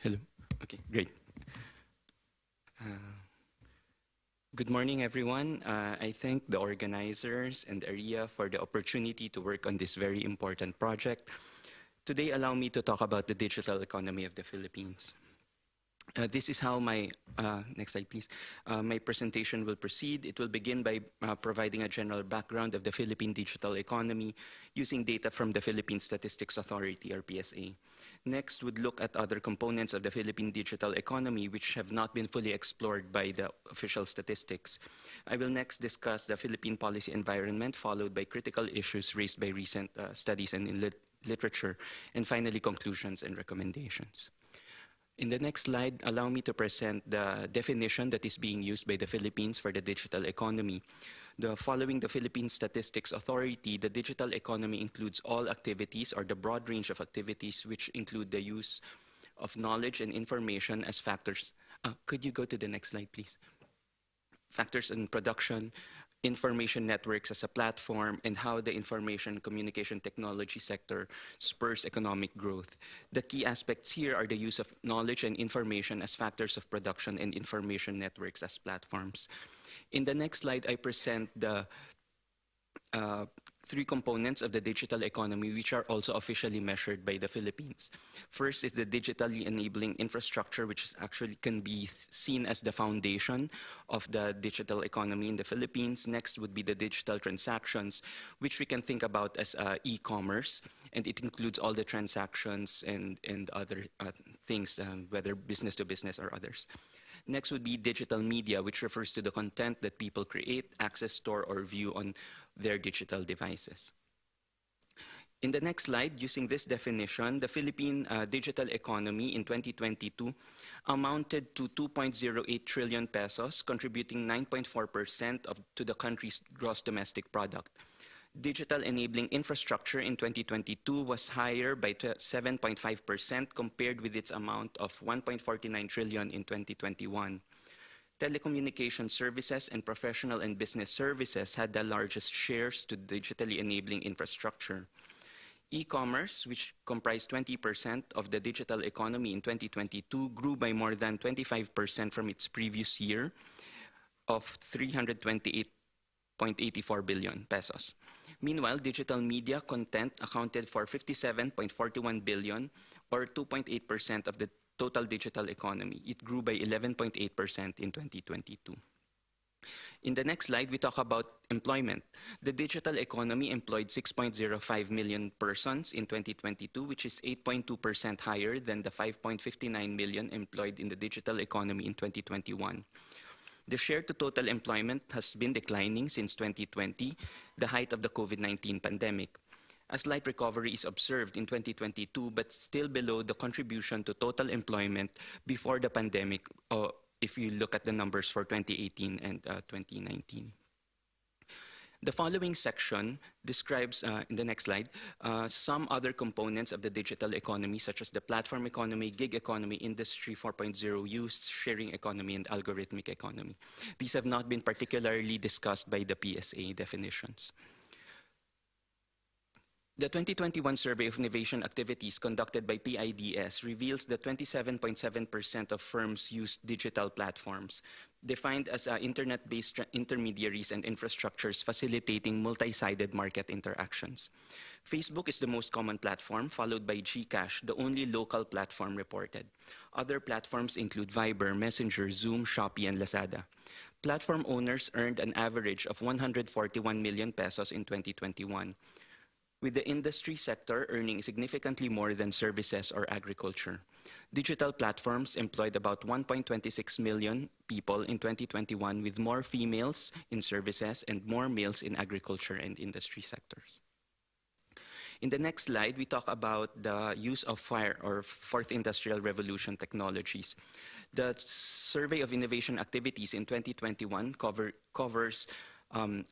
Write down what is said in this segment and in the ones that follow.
Hello. Okay, great. Uh, Good morning, everyone. I thank the organizers and ARIA for the opportunity to work on this very important project. Today, allow me to talk about the digital economy of the Philippines. This is how next slide please, my presentation will proceed. It will begin by providing a general background of the Philippine digital economy using data from the Philippine Statistics Authority, or PSA. Next, would look at other components of the Philippine digital economy which have not been fully explored by the official statistics. I will next discuss the Philippine policy environment, followed by critical issues raised by recent studies and in literature, and finally conclusions and recommendations. In the next slide, allow me to present the definition that is being used by the Philippines for the digital economy. Following the Philippine Statistics Authority, the digital economy includes all activities or the broad range of activities which include the use of knowledge and information as factors. Could you go to the next slide, please? Factors in production, information networks as a platform, and how the information communication technology sector spurs economic growth. The key aspects here are the use of knowledge and information as factors of production and information networks as platforms. In the next slide, I present the three components of the digital economy which are also officially measured by the Philippines. First is the digitally enabling infrastructure, which actually can be seen as the foundation of the digital economy in the Philippines. Next would be the digital transactions, which we can think about as e-commerce, and it includes all the transactions and other things, whether business to business or others. Next would be digital media, which refers to the content that people create, access, store, or view on their digital devices. In the next slide, using this definition, the Philippine digital economy in 2022 amounted to 2.08 trillion pesos, contributing 9.4% to the country's gross domestic product. Digital enabling infrastructure in 2022 was higher by 7.5% compared with its amount of 1.49 trillion in 2021. Telecommunication services and professional and business services had the largest shares to digitally enabling infrastructure. E-commerce, which comprised 20% of the digital economy in 2022, grew by more than 25% from its previous year of 328.84 billion pesos. Meanwhile, digital media content accounted for 57.41 billion, or 2.8% of the total digital economy. It grew by 11.8% in 2022. In the next slide, we talk about employment. The digital economy employed 6.05 million persons in 2022, which is 8.2% higher than the 5.59 million employed in the digital economy in 2021. The share to total employment has been declining since 2020, the height of the COVID-19 pandemic. A slight recovery is observed in 2022, but still below the contribution to total employment before the pandemic, if you look at the numbers for 2018 and 2019. The following section describes, in the next slide, some other components of the digital economy, such as the platform economy, gig economy, industry 4.0 use, sharing economy, and algorithmic economy. These have not been particularly discussed by the PSA definitions. The 2021 Survey of Innovation Activities conducted by PIDS reveals that 27.7% of firms use digital platforms, defined as internet-based intermediaries and infrastructures facilitating multi-sided market interactions. Facebook is the most common platform, followed by GCash, the only local platform reported. Other platforms include Viber, Messenger, Zoom, Shopee, and Lazada. Platform owners earned an average of 141 million pesos in 2021. With the industry sector earning significantly more than services or agriculture. Digital platforms employed about 1.26 million people in 2021, with more females in services and more males in agriculture and industry sectors. In the next slide, we talk about the use of fourth industrial revolution technologies. The Survey of Innovation Activities in 2021 covers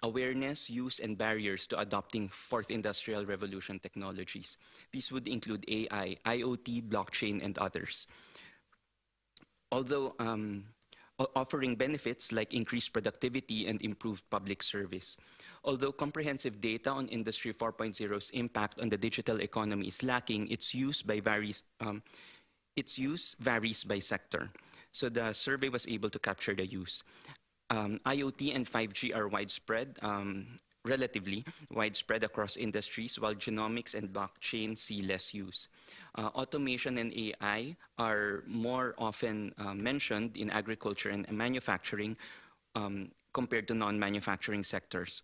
awareness, use, and barriers to adopting fourth industrial revolution technologies. These would include AI, IoT, blockchain, and others. Although offering benefits like increased productivity and improved public service. Although comprehensive data on Industry 4.0's impact on the digital economy is lacking, its use by various its use varies by sector. So the survey was able to capture the use. IoT and 5G are widespread, relatively widespread across industries, while genomics and blockchain see less use. Automation and AI are more often mentioned in agriculture and manufacturing compared to non-manufacturing sectors,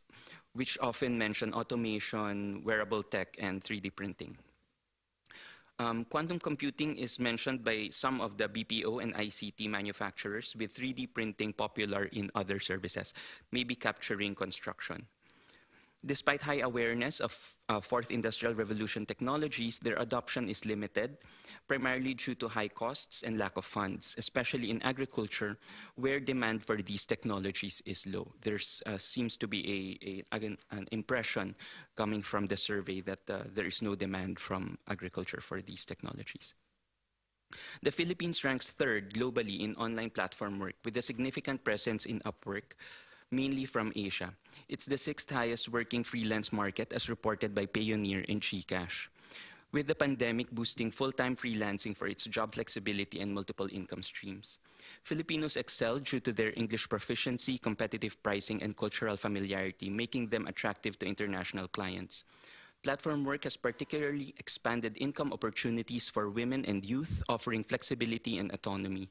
which often mention automation, wearable tech, and 3D printing. Quantum computing is mentioned by some of the BPO and ICT manufacturers, with 3D printing popular in other services, maybe capturing construction. Despite high awareness of fourth industrial revolution technologies, their adoption is limited, primarily due to high costs and lack of funds, especially in agriculture, where demand for these technologies is low. There seems to be an impression coming from the survey that there is no demand from agriculture for these technologies. The Philippines ranks third globally in online platform work, with a significant presence in Upwork, mainly from Asia. It's the sixth highest working freelance market as reported by Payoneer and GCash, with the pandemic boosting full-time freelancing for its job flexibility and multiple income streams. Filipinos excel due to their English proficiency, competitive pricing, and cultural familiarity, making them attractive to international clients. Platform work has particularly expanded income opportunities for women and youth, offering flexibility and autonomy.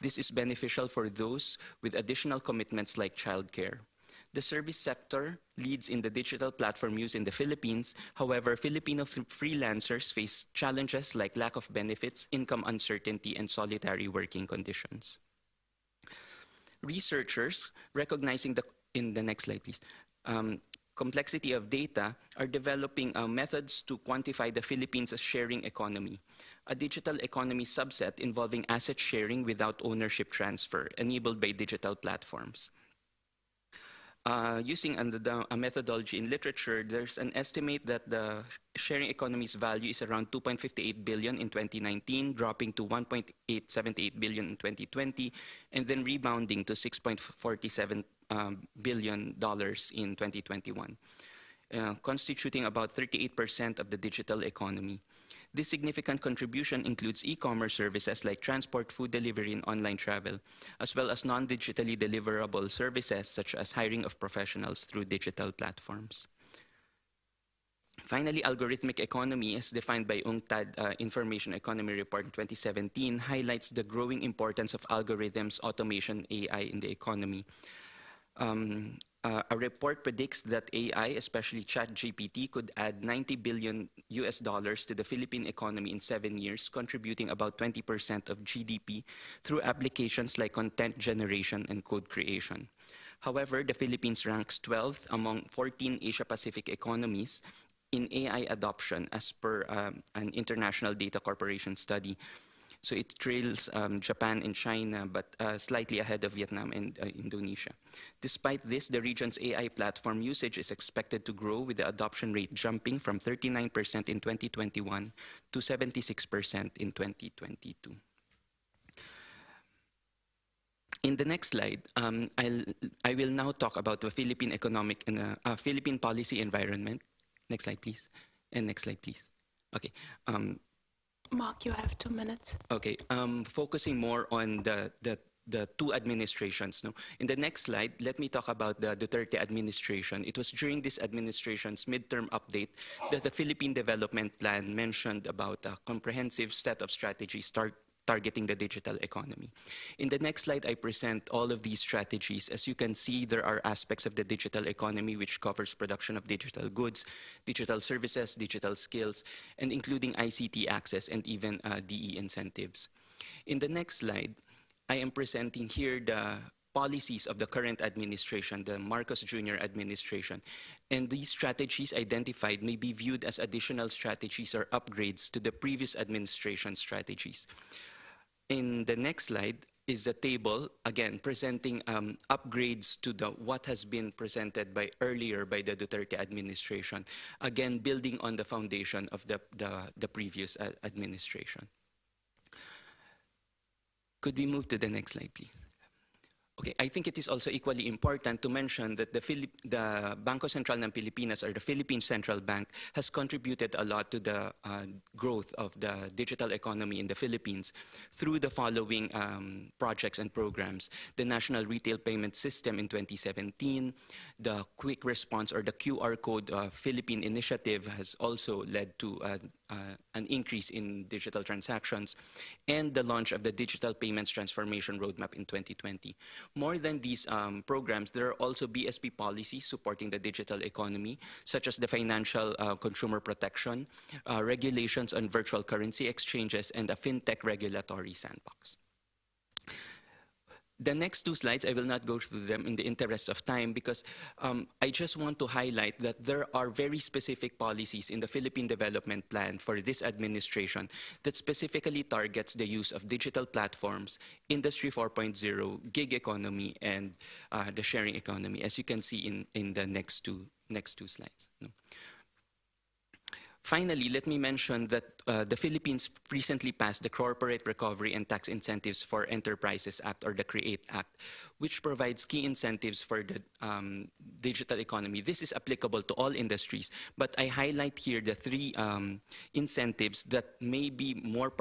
This is beneficial for those with additional commitments like childcare. The service sector leads in the digital platform use in the Philippines. However, Filipino freelancers face challenges like lack of benefits, income uncertainty, and solitary working conditions. Researchers, recognizing in the next slide, please, complexity of data, are developing methods to quantify the Philippines' sharing economy, a digital economy subset involving asset sharing without ownership transfer, enabled by digital platforms. Using a methodology in literature, there's an estimate that the sharing economy's value is around 2.58 billion in 2019, dropping to 1.878 billion in 2020, and then rebounding to $6.47 billion in 2021, constituting about 38% of the digital economy. This significant contribution includes e-commerce services like transport, food delivery, and online travel, as well as non-digitally deliverable services such as hiring of professionals through digital platforms. Finally, algorithmic economy, as defined by UNCTAD Information Economy Report in 2017, highlights the growing importance of algorithms, automation, AI in the economy. A report predicts that AI, especially ChatGPT, could add $90 billion to the Philippine economy in 7 years, contributing about 20% of GDP through applications like content generation and code creation. However, the Philippines ranks 12th among 14 Asia-Pacific economies in AI adoption, as per an International Data Corporation study. So it trails Japan and China, but slightly ahead of Vietnam and Indonesia. Despite this, the region's AI platform usage is expected to grow, with the adoption rate jumping from 39% in 2021 to 76% in 2022. In the next slide, I will now talk about the Philippine economic and Philippine policy environment. Next slide, please. And next slide, please. Okay. Mark, you have 2 minutes. Okay, focusing more on the two administrations. No? In the next slide, let me talk about the Duterte administration. It was during this administration's midterm update that the Philippine Development Plan mentioned about a comprehensive set of strategies targeting the digital economy. In the next slide, I present all of these strategies. As you can see, there are aspects of the digital economy which covers production of digital goods, digital services, digital skills, and including ICT access and even DE incentives. In the next slide, I am presenting here the policies of the current administration, the Marcos Jr. administration. And these strategies identified may be viewed as additional strategies or upgrades to the previous administration strategies. In the next slide is the table, again, presenting upgrades to what has been presented earlier by the Duterte administration, again, building on the foundation of the previous administration. Could we move to the next slide, please? Okay, I think it is also equally important to mention that the Bangko Sentral ng Pilipinas, or the Philippine Central Bank, has contributed a lot to the growth of the digital economy in the Philippines through the following projects and programs: the National Retail Payment System in 2017, the Quick Response, or the QR Code Philippine Initiative, has also led to an increase in digital transactions, and the launch of the Digital Payments Transformation Roadmap in 2020. More than these programs, there are also BSP policies supporting the digital economy, such as the Financial Consumer Protection, regulations on virtual currency exchanges, and a fintech regulatory sandbox. The next two slides, I will not go through them in the interest of time, because I just want to highlight that there are very specific policies in the Philippine Development Plan for this administration that specifically targets the use of digital platforms, Industry 4.0, gig economy, and the sharing economy, as you can see in the next two slides. Finally, let me mention that the Philippines recently passed the Corporate Recovery and Tax Incentives for Enterprises Act, or the CREATE Act, which provides key incentives for the digital economy. This is applicable to all industries, but I highlight here the three incentives that may be more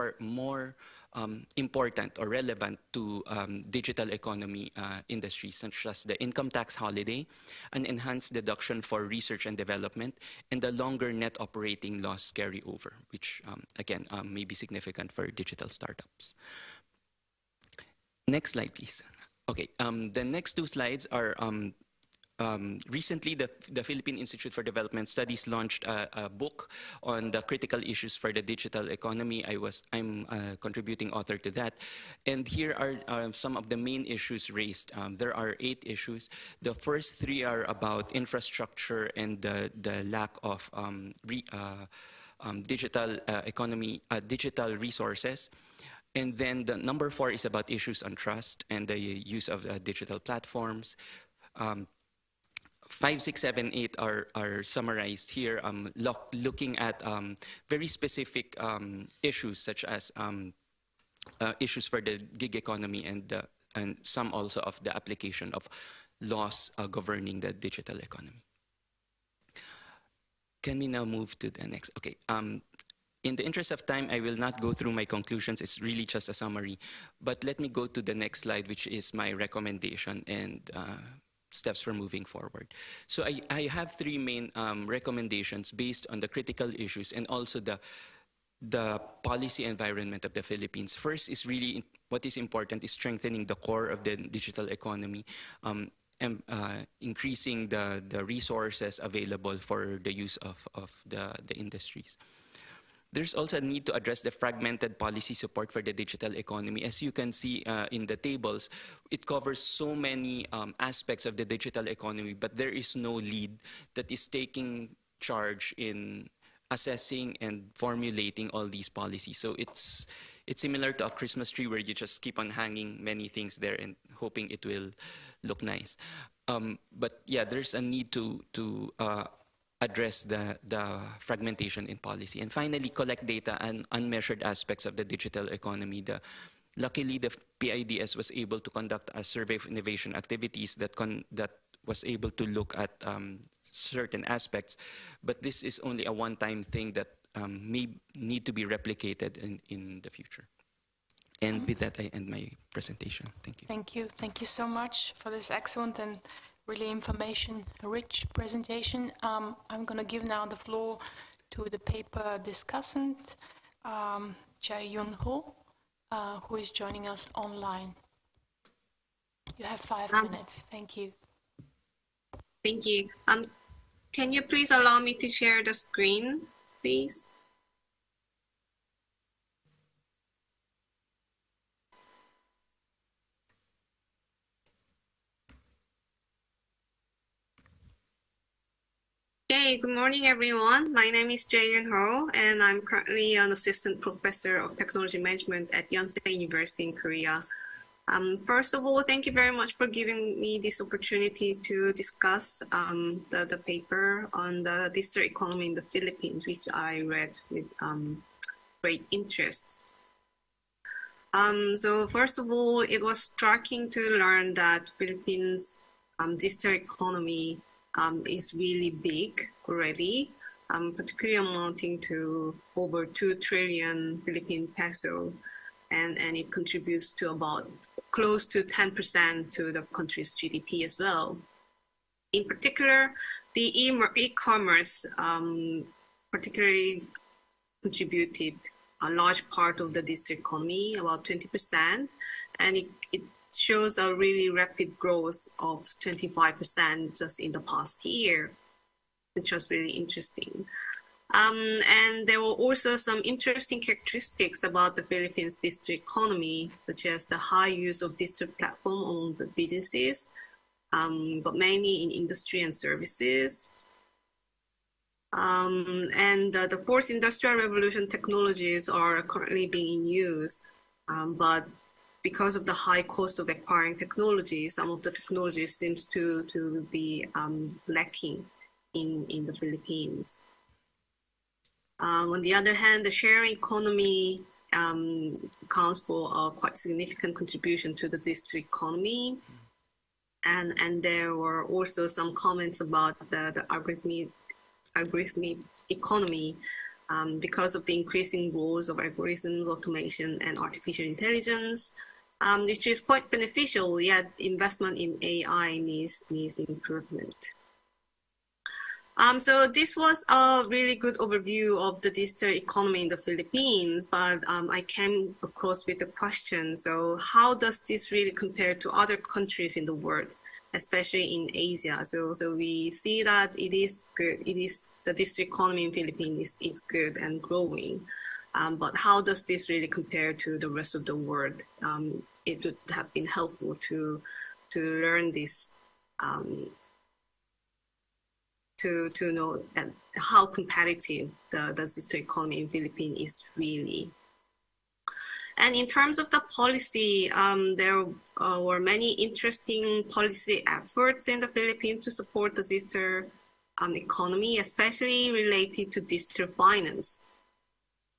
important or relevant to digital economy industries, such as the income tax holiday, an enhanced deduction for research and development, and the longer net operating loss carryover, which again may be significant for digital startups. Next slide, please. Okay, the next two slides are recently, the Philippine Institute for Development Studies launched a book on the critical issues for the digital economy. I'm a contributing author to that. And here are some of the main issues raised. There are 8 issues. The first 3 are about infrastructure and the lack of digital economy, digital resources. And then the number 4 is about issues on trust and the use of digital platforms. 5, 6, 7, 8 are summarized here, looking at very specific issues, such as issues for the gig economy, and some also of the application of laws governing the digital economy. Can we now move to the next? Okay. In the interest of time, I will not go through my conclusions. It's really just a summary. But let me go to the next slide, which is my recommendation and steps for moving forward. So I have 3 main recommendations based on the critical issues and also the policy environment of the Philippines. First is really what is important is strengthening the core of the digital economy, and increasing the resources available for the use of the industries. There's also a need to address the fragmented policy support for the digital economy. As you can see in the tables, it covers so many aspects of the digital economy, but there is no lead that is taking charge in assessing and formulating all these policies. So it's similar to a Christmas tree where you just keep on hanging many things there and hoping it will look nice. But yeah, there's a need to address the fragmentation in policy. And finally, collect data and unmeasured aspects of the digital economy. Luckily, the PIDS was able to conduct a survey of innovation activities that was able to look at certain aspects, but this is only a one-time thing that may need to be replicated in the future. And with that, I end my presentation. Thank you. Thank you. Thank you so much for this excellent and really information-rich presentation. I'm going to give now the floor to the paper discussant, Jae-Yoon Ho, who is joining us online. You have 5 minutes. Thank you. Thank you. Can you please allow me to share the screen, please? Okay, good morning, everyone. My name is Jae-Yoon Ho, and I'm currently an assistant professor of technology management at Yonsei University in Korea. First of all, thank you very much for giving me this opportunity to discuss the paper on the digital economy in the Philippines, which I read with great interest. So first of all, it was striking to learn that Philippines' digital economy is really big already, particularly amounting to over 2 trillion Philippine peso, and it contributes to about close to 10% to the country's GDP as well. In particular, the e-commerce particularly contributed a large part of the district economy, about 20%, and it shows a really rapid growth of 25% just in the past year, which was really interesting. And there were also some interesting characteristics about the Philippines district economy, such as the high use of digital platform on the businesses, but mainly in industry and services. And the fourth industrial revolution technologies are currently being used, but because of the high cost of acquiring technology, some of the technologies seems to be lacking in the Philippines. On the other hand, the sharing economy accounts for a quite significant contribution to the district economy. And there were also some comments about the algorithmic economy because of the increasing roles of algorithms, automation, and artificial intelligence, which is quite beneficial, yet investment in AI needs improvement. So this was a really good overview of the digital economy in the Philippines, but I came across with the question, so how does this really compare to other countries in the world, especially in Asia? So we see that it is good. The district economy in Philippines is good and growing, but how does this really compare to the rest of the world? It would have been helpful to learn this, to know how competitive the digital economy in Philippines is really. And in terms of the policy, there were many interesting policy efforts in the Philippines to support the digital economy, especially related to digital finance.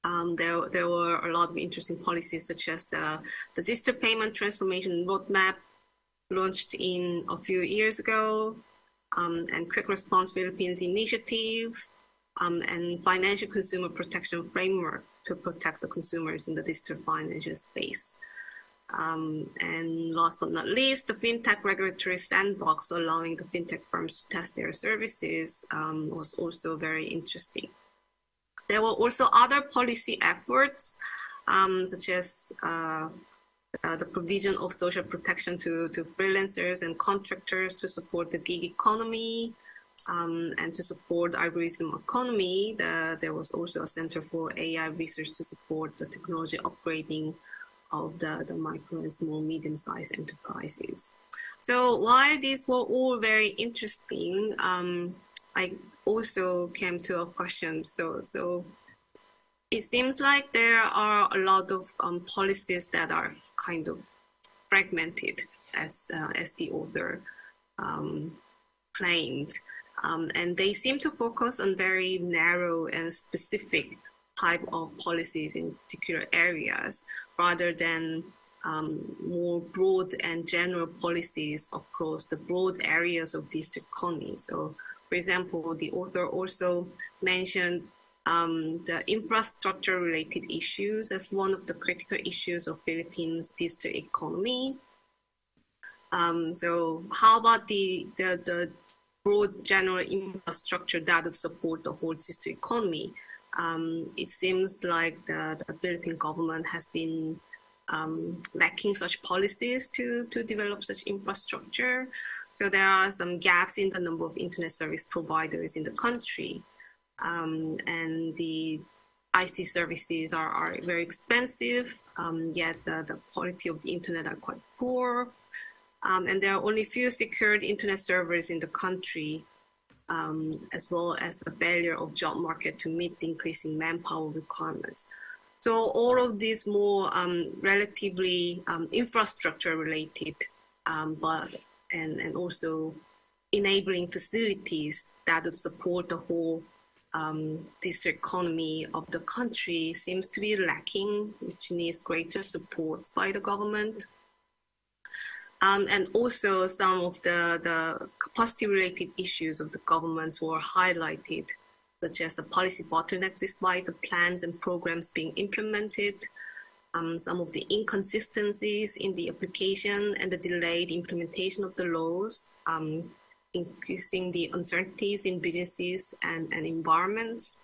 There were a lot of interesting policies, such as the digital payment transformation roadmap launched in a few years ago, and Quick Response Philippines initiative, and financial consumer protection framework to protect the consumers in the digital financial space. And last but not least, the fintech regulatory sandbox allowing the fintech firms to test their services was also very interesting. There were also other policy efforts, such as the provision of social protection to freelancers and contractors to support the gig economy, and to support the algorithm economy. There was also a Center for AI Research to support the technology upgrading of the micro and small medium-sized enterprises. So while these were all very interesting, I also came to a question. So it seems like there are a lot of policies that are kind of fragmented, as the author claimed, and they seem to focus on very narrow and specific type of policies in particular areas, rather than more broad and general policies across the broad areas of district economy. So, for example, the author also mentioned the infrastructure-related issues as one of the critical issues of Philippines' digital economy. So how about the broad general infrastructure that would support the whole digital economy? It seems like the Philippine government has been lacking such policies to develop such infrastructure. So there are some gaps in the number of internet service providers in the country. And the IT services are very expensive, yet the quality of the internet are quite poor. And there are only few secured internet servers in the country, as well as the failure of job market to meet the increasing manpower requirements. So all of these more relatively infrastructure related, but and also enabling facilities that would support the whole digital economy of the country seems to be lacking, which needs greater support by the government. And also some of the capacity-related issues of the governments were highlighted, such as the policy bottlenecks despite the plans and programs being implemented, some of the inconsistencies in the application and the delayed implementation of the laws, increasing the uncertainties in businesses and environments,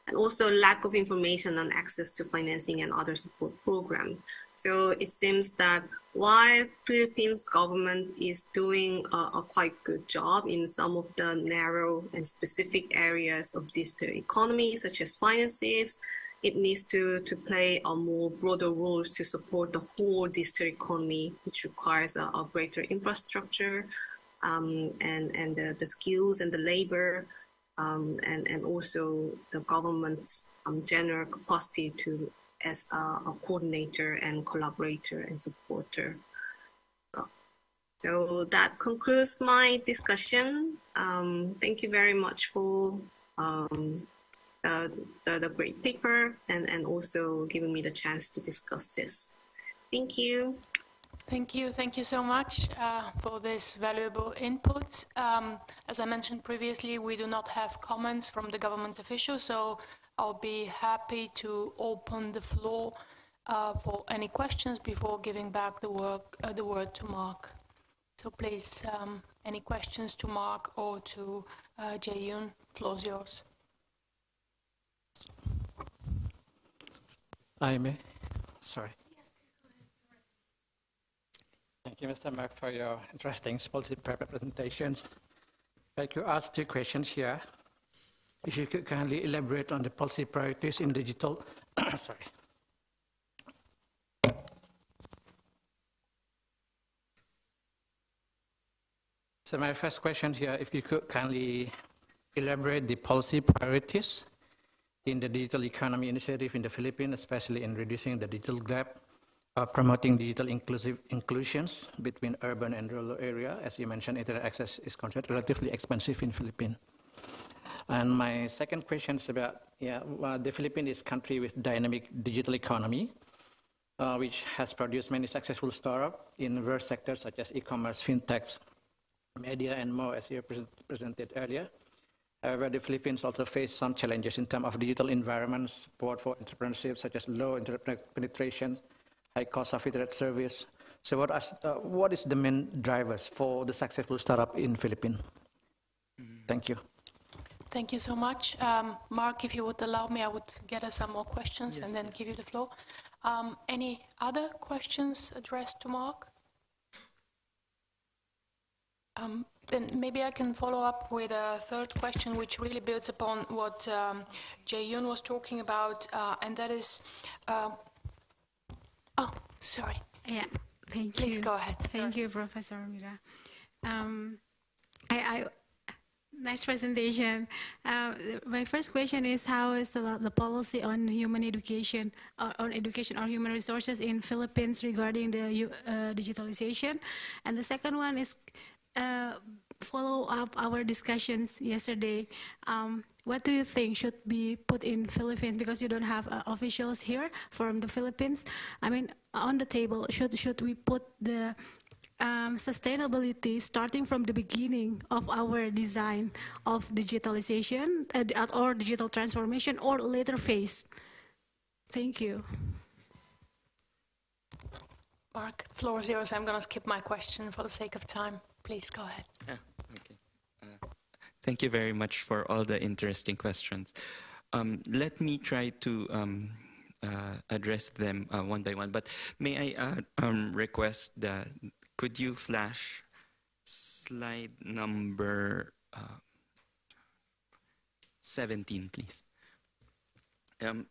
and also lack of information on access to financing and other support programs. So it seems that while Philippines government is doing a quite good job in some of the narrow and specific areas of digital economy, such as finances, it needs to play a more broader roles to support the whole digital economy, which requires a greater infrastructure and the skills and the labor, and also the government's general capacity to as a coordinator and collaborator and supporter. So that concludes my discussion. Thank you very much for the great paper and also giving me the chance to discuss this. Thank you. Thank you so much for this valuable input. As I mentioned previously, we do not have comments from the government officials, so I'll be happy to open the floor for any questions before giving back the word to Mark. So please, any questions to Mark or to Jae-yoon, floor's yours. I may. Sorry. Thank you, Mr. Mark, for your interesting policy paper presentations. If I could ask two questions here. If you could kindly elaborate on the policy priorities in digital. Sorry. So my first question here, if you could kindly elaborate the policy priorities in the digital economy initiative in the Philippines, especially in reducing the digital gap, promoting digital inclusions between urban and rural area. As you mentioned, internet access is relatively expensive in Philippines. And my second question is about, the Philippines is a country with dynamic digital economy, which has produced many successful startups in various sectors such as e-commerce, fintechs, media, and more, as you presented earlier. However, the Philippines also face some challenges in terms of digital environment, support for entrepreneurship, such as low internet penetration, high cost of internet service. So what is the main drivers for the successful startup in Philippines? Thank you. Thank you so much. Mark, if you would allow me, I would gather some more questions and then give you the floor. Any other questions addressed to Mark? Then maybe I can follow up with a third question, which really builds upon what Jae-yoon was talking about, and that is, oh, sorry. Yeah, thank you. Please go ahead. Thank you, Professor Mira. Nice presentation. My first question is, how is the policy on human education, on education or human resources in Philippines regarding the digitalization? And the second one is, follow up our discussions yesterday. What do you think should be put in Philippines, because you don't have officials here from the Philippines? I mean, on the table, should we put the sustainability starting from the beginning of our design of digitalization or digital transformation, or later phase? Thank you. Mark, floor is yours. I'm going to skip my question for the sake of time. Please go ahead. Okay. Thank you very much for all the interesting questions. Let me try to address them one by one, but may I request that could you flash slide number 17, please?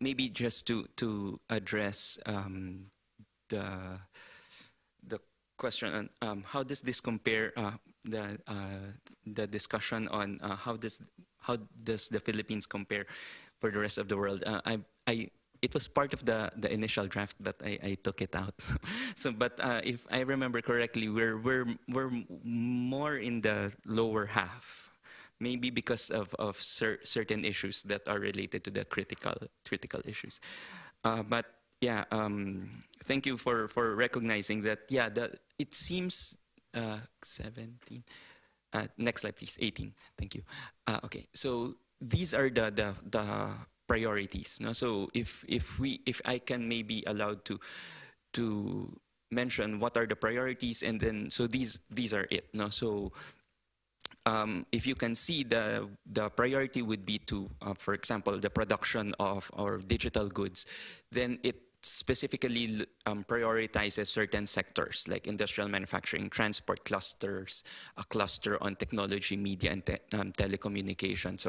Maybe just to address the question on how does this compare, the discussion on how does the Philippines compare for the rest of the world. It was part of the initial draft, but I took it out. So, but if I remember correctly, we're more in the lower half, maybe because of certain issues that are related to the critical issues. But yeah, thank you for recognizing that. Yeah, it seems 17. Next slide, please. 18. Thank you. Okay, so these are the priorities. No? So if I can maybe allowed to mention what are the priorities, and then so these are it. No? So if you can see, the priority would be to, for example, the production of our digital goods, then it specifically prioritizes certain sectors like industrial manufacturing, transport clusters, a cluster on technology, media, and telecommunication.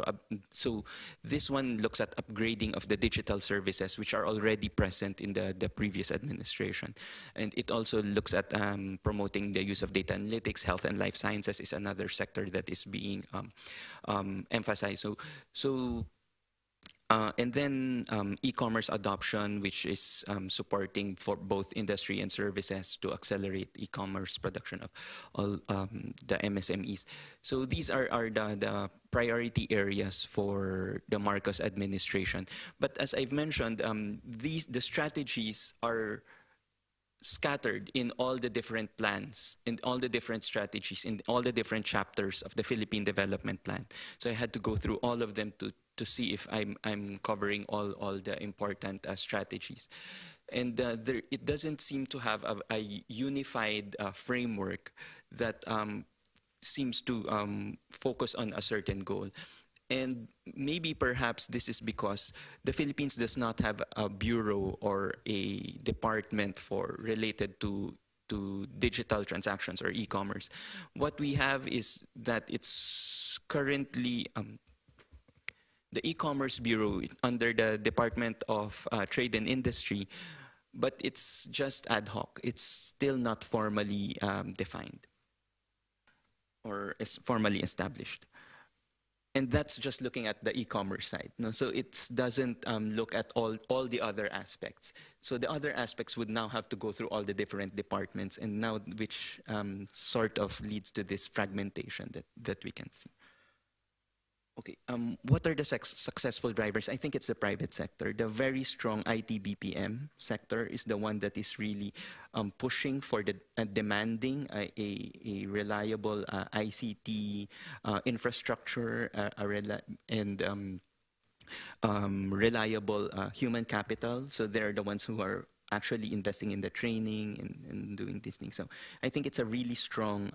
So this one looks at upgrading of the digital services which are already present in the previous administration. And it also looks at promoting the use of data analytics. Health and life sciences is another sector that is being emphasized. And then e-commerce adoption, which is supporting for both industry and services to accelerate e-commerce production of all the MSMEs. So these are the priority areas for the Marcos administration. But as I've mentioned, the strategies are scattered in all the different plans, in all the different strategies, in all the different chapters of the Philippine Development Plan. So I had to go through all of them to see if I'm covering all the important strategies. And it doesn't seem to have a unified framework that seems to focus on a certain goal. And maybe perhaps this is because the Philippines does not have a bureau or a department related to digital transactions or e-commerce. What we have is that it's currently the e-commerce bureau under the Department of Trade and Industry, but it's just ad hoc. It's still not formally defined or is formally established. And that's just looking at the e-commerce side. No? So it doesn't look at all the other aspects. So the other aspects would now have to go through all the different departments, and now which sort of leads to this fragmentation that we can see. Okay, what are the successful drivers? I think it's the private sector. The very strong IT BPM sector is the one that is really pushing for the demanding a reliable ICT infrastructure and reliable human capital. So they're the ones who are actually investing in the training and doing these things. So I think it's a really strong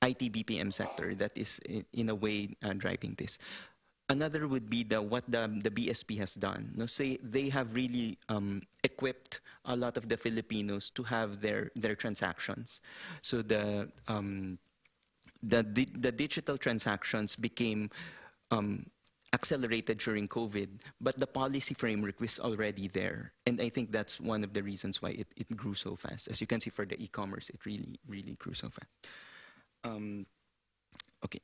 IT BPM sector that is in a way driving this. Another would be what the BSP has done. No, say they have really equipped a lot of the Filipinos to have their transactions. So the digital transactions became accelerated during COVID, but the policy framework was already there. And I think that's one of the reasons why it grew so fast. As you can see for the e-commerce, it really grew so fast. Okay,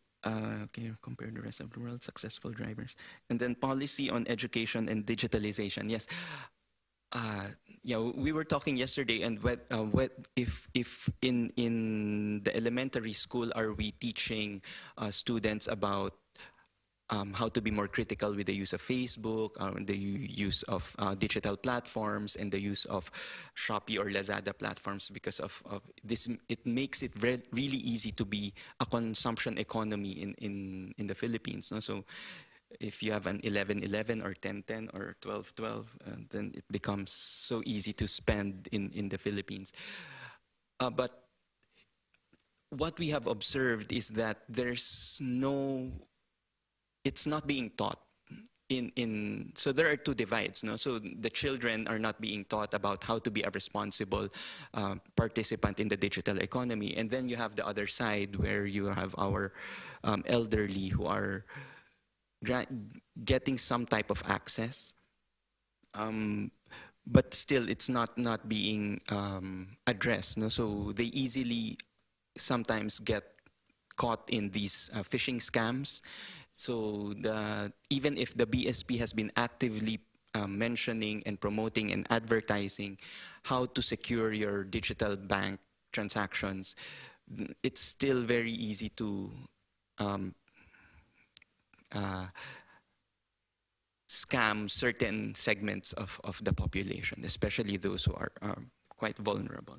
compare the rest of the world, successful drivers. And then policy on education and digitalization. Yes, yeah, we were talking yesterday, and if in the elementary school are we teaching students about how to be more critical with the use of Facebook, the use of digital platforms, and the use of Shopee or Lazada platforms. Because of this, it makes it really easy to be a consumption economy in the Philippines. No? So if you have an 11-11 or 10-10 or 12-12, then it becomes so easy to spend in the Philippines. But what we have observed is that it's not being taught so there are two divides. No? So the children are not being taught about how to be a responsible participant in the digital economy. And then you have the other side where you have our elderly who are getting some type of access. But still, it's not being addressed. No? So they easily sometimes get caught in these phishing scams. So even if the BSP has been actively mentioning and promoting and advertising how to secure your digital bank transactions, it's still very easy to um, scam certain segments of the population, especially those who are quite vulnerable.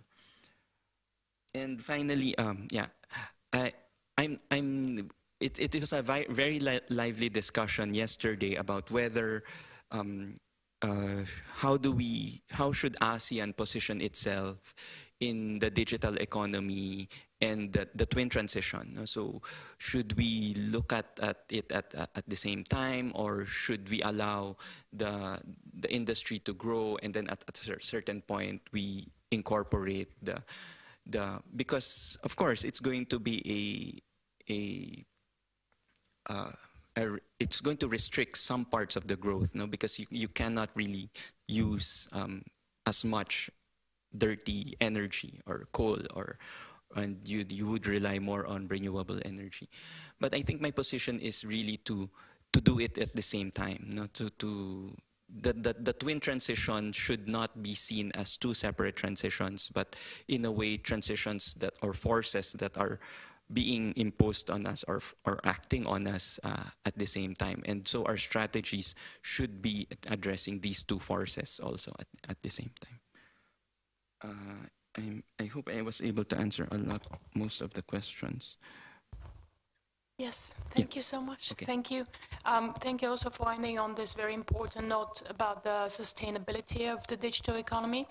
And finally, yeah, I, it was a very lively discussion yesterday about whether how should ASEAN position itself in the digital economy and the twin transition. So should we look at it at the same time, or should we allow the industry to grow and then at a certain point we incorporate because of course it's going to be it's going to restrict some parts of the growth, no? Because you cannot really use as much dirty energy or coal, and you would rely more on renewable energy. But I think my position is really to do it at the same time, no? The twin transition should not be seen as two separate transitions, but in a way transitions that or forces that are being imposed on us or acting on us at the same time. And so our strategies should be addressing these two forces also at the same time. I hope I was able to answer most of the questions. Yes, thank you so much. Okay. Thank you. Thank you also for ending on this very important note about the sustainability of the digital economy.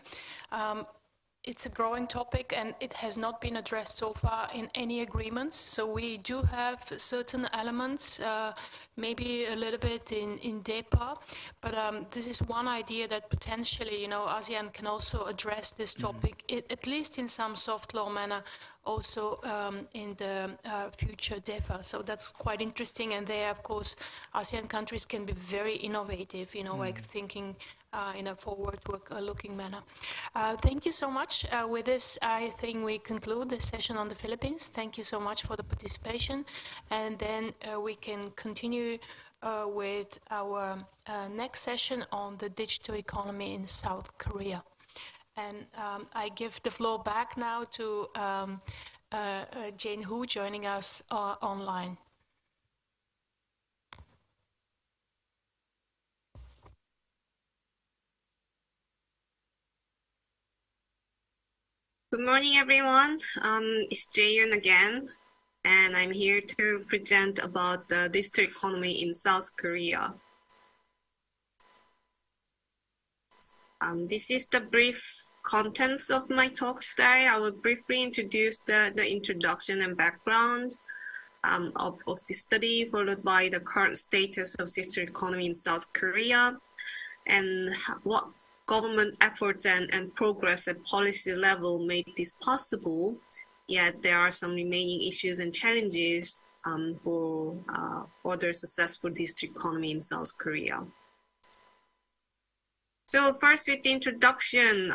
It's a growing topic and it has not been addressed so far in any agreements. So we do have certain elements, maybe a little bit in DEPA, but this is one idea that potentially, ASEAN can also address this topic, at least in some soft law manner, also in the future DEFA. So that's quite interesting. And there, of course, ASEAN countries can be very innovative, like thinking in a forward-looking manner. Thank you so much. With this, I think we conclude the session on the Philippines. Thank you so much for the participation. And then we can continue with our next session on the digital economy in South Korea. And I give the floor back now to Jane Hu joining us online. Good morning, everyone. It's Jae-yoon again, and I'm here to present about the digital economy in South Korea. This is the brief contents of my talk today. I will briefly introduce the introduction and background of the study, followed by the current status of digital economy in South Korea, and what government efforts and progress at policy level made this possible, yet there are some remaining issues and challenges for further successful digital economy in South Korea. So first, with the introduction,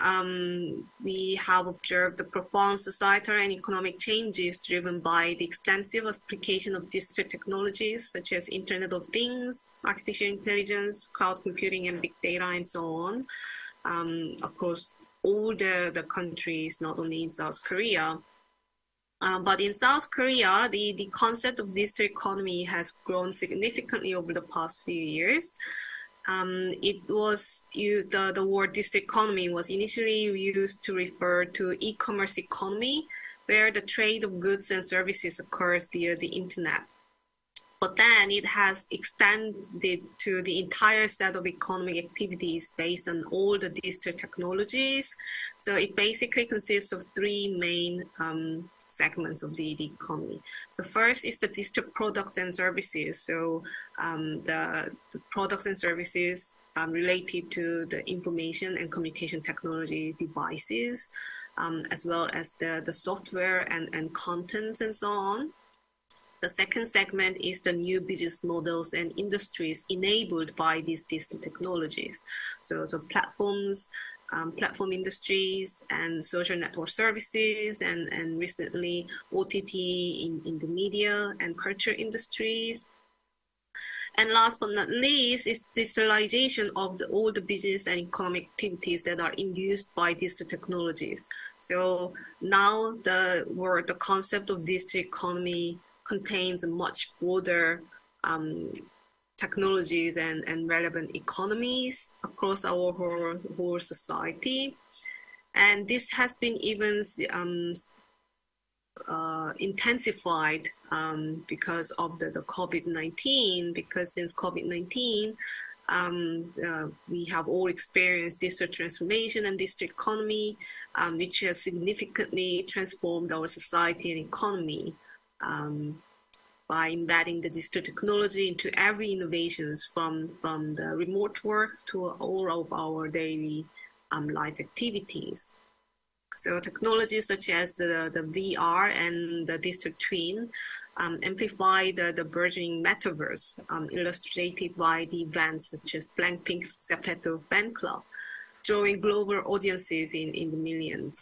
we have observed the profound societal and economic changes driven by the extensive application of digital technologies such as Internet of Things, artificial intelligence, cloud computing, and big data, and so on, across all the countries, not only in South Korea. But in South Korea, the concept of digital economy has grown significantly over the past few years. It was used, the word digital economy was initially used to refer to e-commerce economy, where the trade of goods and services occurs via the internet. But then it has extended to the entire set of economic activities based on all the digital technologies. So it basically consists of three main segments of the economy. So first is the digital products and services. So the products and services related to the information and communication technology devices, as well as the software and content and so on. The second segment is the new business models and industries enabled by these digital technologies. So platforms, platform industries, and social network services, and recently OTT in the media and culture industries. And last but not least is digitalization of all the business and economic activities that are induced by digital technologies. So now the concept of digital economy contains a much broader technologies and relevant economies across our whole society. And this has been even intensified because of the COVID-19, because since COVID-19, we have all experienced digital transformation and digital economy, which has significantly transformed our society and economy by embedding the digital technology into every innovations from the remote work to all of our daily life activities. So technologies such as the VR and the digital twin amplify the burgeoning metaverse, illustrated by the events such as Blackpink's September fan club, drawing global audiences in the millions.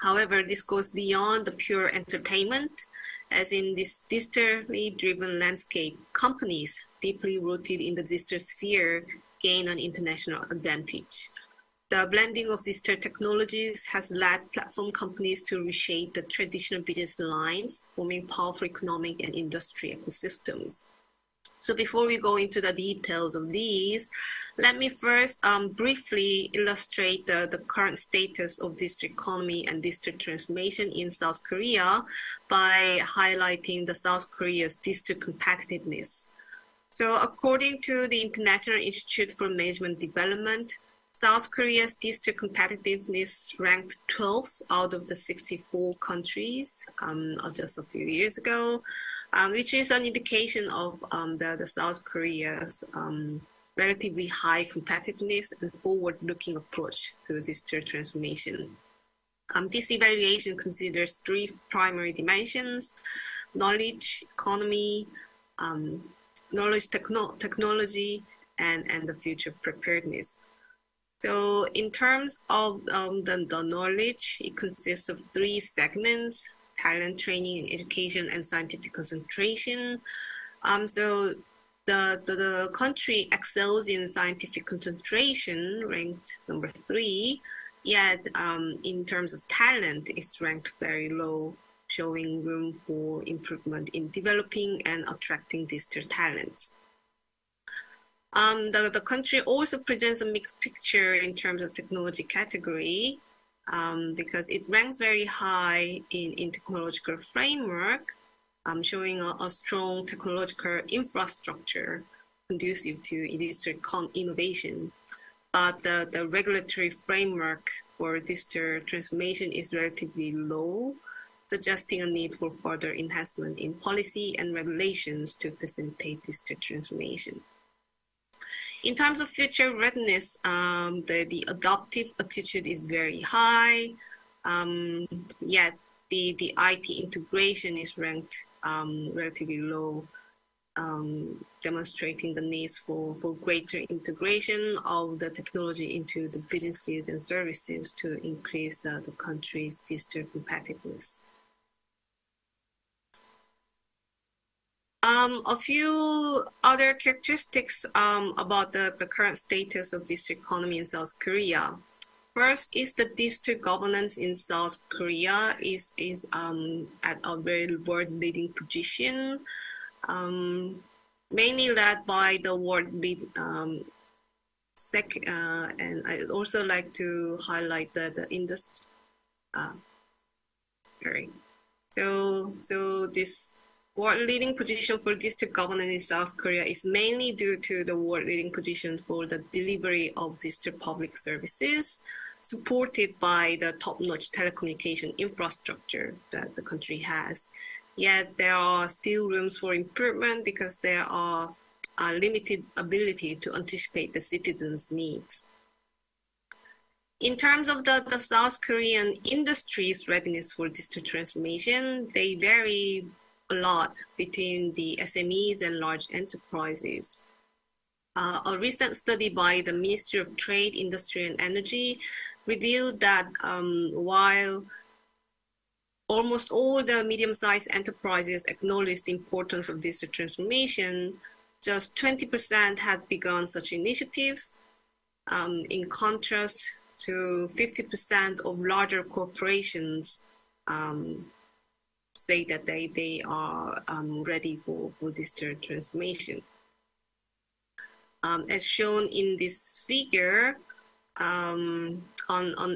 However, this goes beyond the pure entertainment, as in this digitally driven landscape, companies deeply rooted in the digital sphere gain an international advantage. The blending of digital technologies has led platform companies to reshape the traditional business lines, forming powerful economic and industry ecosystems. So before we go into the details of these, let me first briefly illustrate the current status of digital economy and digital transformation in South Korea by highlighting the South Korea's digital competitiveness. So according to the International Institute for Management Development, South Korea's digital competitiveness ranked 12th out of the 64 countries just a few years ago, which is an indication of the South Korea's relatively high competitiveness and forward-looking approach to digital transformation. This evaluation considers three primary dimensions: knowledge, economy, technology, and the future preparedness. So in terms of the knowledge, it consists of three segments: talent, training, and education, and scientific concentration. So the country excels in scientific concentration, ranked number 3, yet in terms of talent, it's ranked very low, showing room for improvement in developing and attracting digital talents. The country also presents a mixed picture in terms of technology category, because it ranks very high in technological framework, showing a strong technological infrastructure conducive to digital innovation. But the regulatory framework for digital transformation is relatively low, suggesting a need for further enhancement in policy and regulations to facilitate digital transformation. In terms of future readiness, the adoptive attitude is very high, yet the IT integration is ranked relatively low, demonstrating the needs for greater integration of the technology into the businesses and services to increase the country's digital competitiveness. A few other characteristics about the current status of digital economy in South Korea. First is the digital governance in South Korea is at a very world-leading position, mainly led by the world lead. And I'd also like to highlight the industry. So this world-leading position for digital governance in South Korea is mainly due to the world-leading position for the delivery of digital public services, supported by the top-notch telecommunication infrastructure that the country has. Yet there are still rooms for improvement because there are a limited ability to anticipate the citizens' needs. In terms of the South Korean industry's readiness for digital transformation, they vary a lot between the SMEs and large enterprises. A recent study by the Ministry of Trade, Industry and Energy revealed that while almost all the medium-sized enterprises acknowledge the importance of digital transformation, just 20% have begun such initiatives, in contrast to 50% of larger corporations say that they are ready for digital transformation. As shown in this figure, on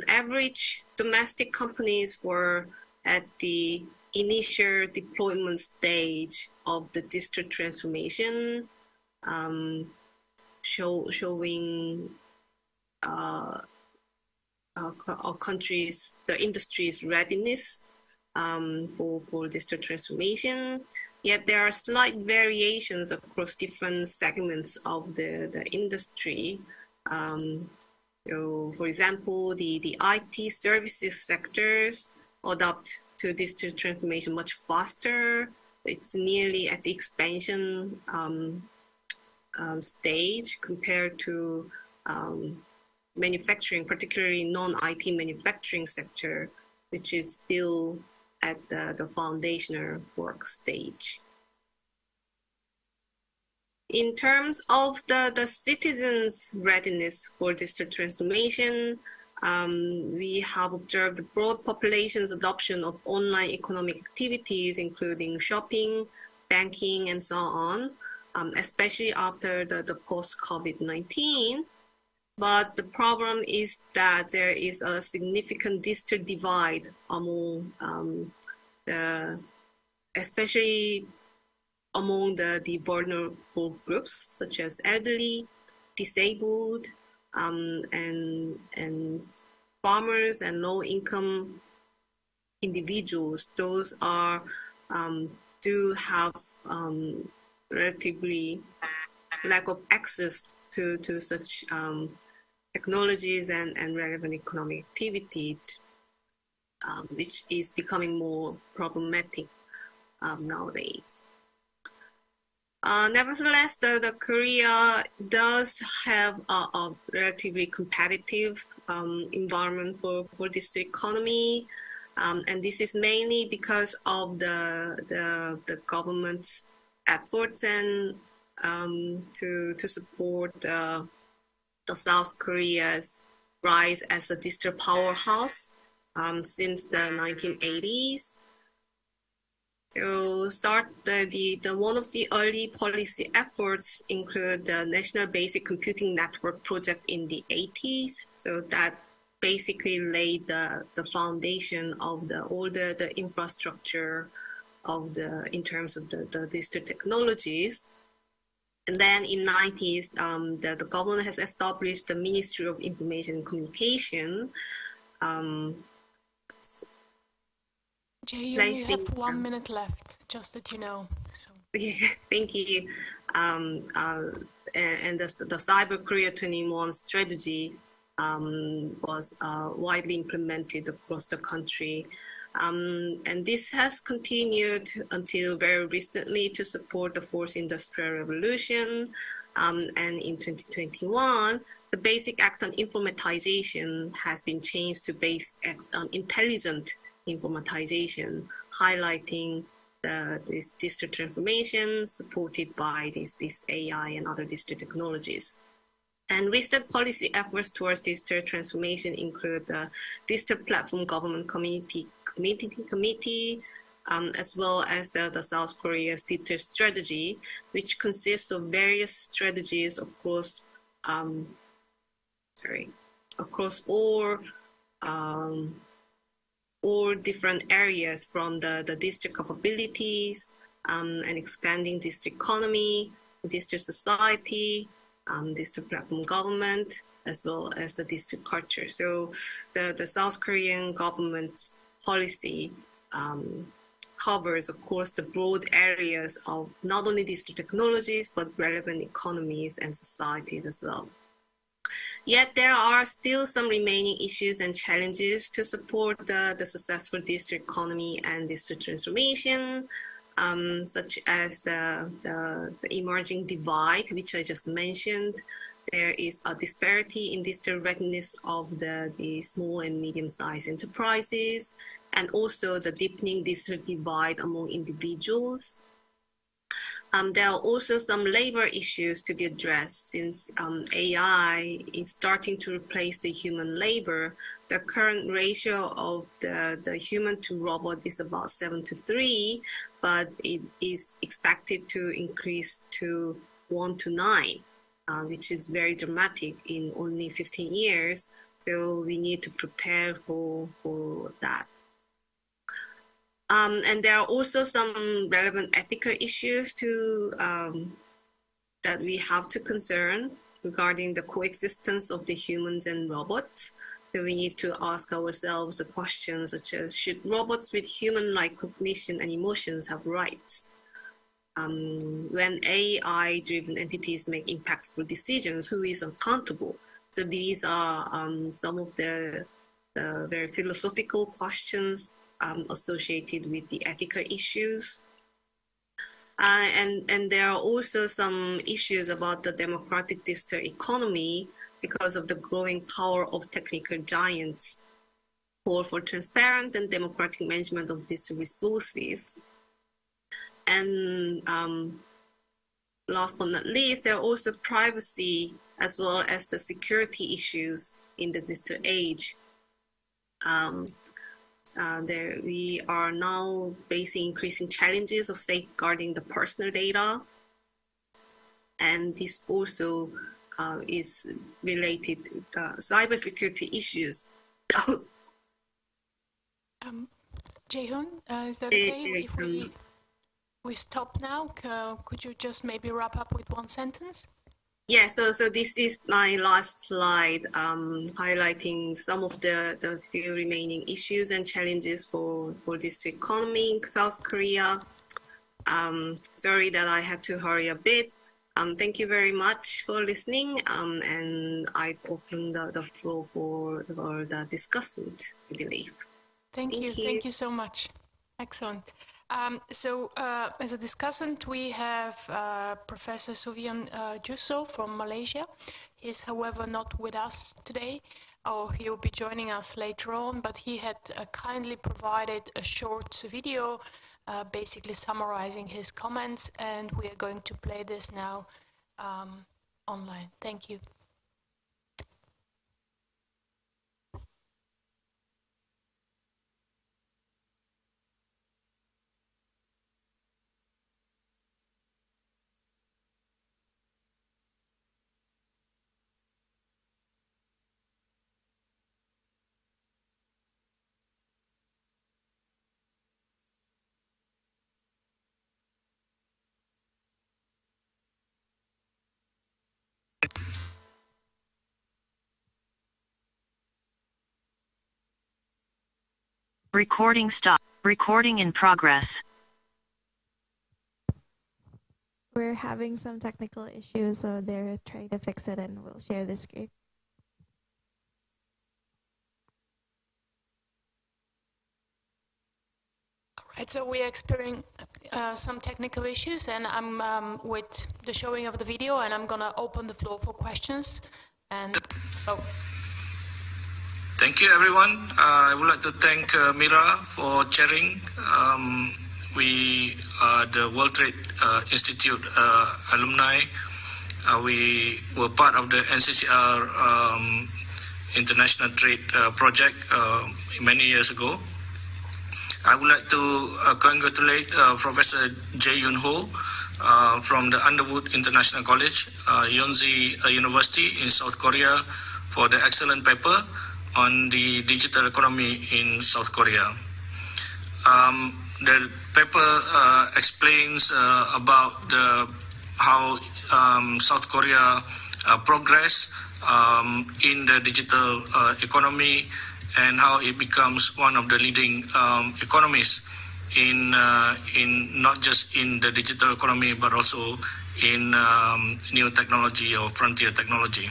average, domestic companies were at the initial deployment stage of the digital transformation, showing our countries, the industry's readiness for digital transformation. Yet there are slight variations across different segments of the industry. So, for example, the IT services sectors adopt to digital transformation much faster. It's nearly at the expansion stage compared to manufacturing, particularly non-IT manufacturing sector, which is still at the foundational work stage. In terms of the citizens' readiness for digital transformation, we have observed broad population's adoption of online economic activities, including shopping, banking, and so on, especially after the post-COVID-19. But the problem is that there is a significant digital divide among especially among the vulnerable groups, such as elderly, disabled, and farmers and low-income individuals. Those are do have relatively lack of access to such technologies and relevant economic activities, which is becoming more problematic nowadays. Nevertheless, the Korea does have a relatively competitive environment for this economy, and this is mainly because of the government's efforts and to support the South Korea's rise as a digital powerhouse since the 1980s. So one of the early policy efforts include the National Basic Computing Network project in the 80s. So that basically laid the foundation of all the infrastructure of in terms of the digital technologies. And then in 90s, the government has established the Ministry of Information and Communication. Jay, you only have 1 minute left, just that you know. So. Yeah, thank you. And the Cyber Korea 21 strategy was widely implemented across the country. And this has continued until very recently to support the fourth industrial revolution. And in 2021, the Basic Act on Informatization has been changed to Basic Act on Intelligent Informatization, highlighting this digital transformation supported by this AI and other digital technologies. And recent policy efforts towards digital transformation include the Digital Platform Government Committee, as well as the South Korea's digital strategy, which consists of various strategies across all different areas, from the district capabilities and expanding district economy, district society, district platform government, as well as the district culture. So the South Korean government's policy covers, of course, the broad areas of not only digital technologies, but relevant economies and societies as well. Yet there are still some remaining issues and challenges to support the successful digital economy and digital transformation, such as the emerging divide, which I just mentioned. There is a disparity in digital readiness of the small and medium-sized enterprises, and also the deepening digital divide among individuals. There are also some labor issues to be addressed since AI is starting to replace the human labor. The current ratio of the human to robot is about 7:3, but it is expected to increase to 1:9, which is very dramatic in only 15 years. So we need to prepare for that. And there are also some relevant ethical issues that we have to concern regarding the coexistence of the humans and robots. So we need to ask ourselves the questions such as, should robots with human-like cognition and emotions have rights? When AI-driven entities make impactful decisions, who is accountable? So these are some of the very philosophical questions associated with the ethical issues. And there are also some issues about the democratic digital economy because of the growing power of technical giants, call for transparent and democratic management of these resources. And last but not least, there are also privacy as well as the security issues in the digital age. We are now facing increasing challenges of safeguarding the personal data. And this also is related to the cybersecurity issues. Jae-hoon, is that okay if we stop now? Could you just maybe wrap up with one sentence? Yeah, so this is my last slide, highlighting some of the few remaining issues and challenges for this economy in South Korea. Sorry that I had to hurry a bit. Thank you very much for listening, and I've opened the floor for the discussant, I believe. Thank you so much. Excellent. So as a discussant, we have Professor Suvian Jusso from Malaysia. He's, however, not with us today, or he will be joining us later on, but he had kindly provided a short video basically summarizing his comments, and we are going to play this now online. Thank you. Recording stop. Recording in progress. We're having some technical issues, so they're trying to fix it, and we'll share the screen. All right, so we are experiencing some technical issues, and I'm with the showing of the video, and I'm going to open the floor for questions. And Thank you, everyone. I would like to thank Mira for chairing. We are the World Trade Institute alumni. We were part of the NCCR International Trade Project many years ago. I would like to congratulate Professor Jae-yoon Ho from the Underwood International College, Yonsei University in South Korea, for the excellent paper on the digital economy in South Korea. The paper explains about how South Korea progress in the digital economy and how it becomes one of the leading economies in not just in the digital economy but also in new technology or frontier technology.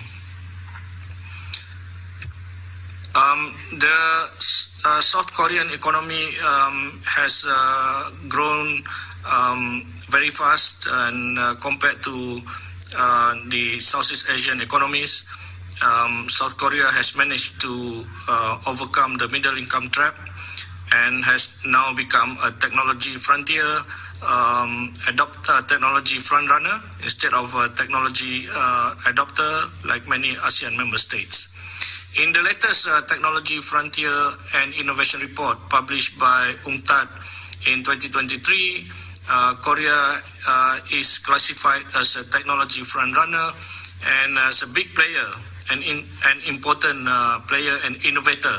The South Korean economy has grown very fast, and compared to the Southeast Asian economies, South Korea has managed to overcome the middle income trap and has now become a technology frontier, technology frontrunner instead of a technology adopter like many ASEAN member states. In the latest Technology Frontier and Innovation Report published by UNCTAD in 2023, Korea is classified as a technology frontrunner and as a big player and an important player and innovator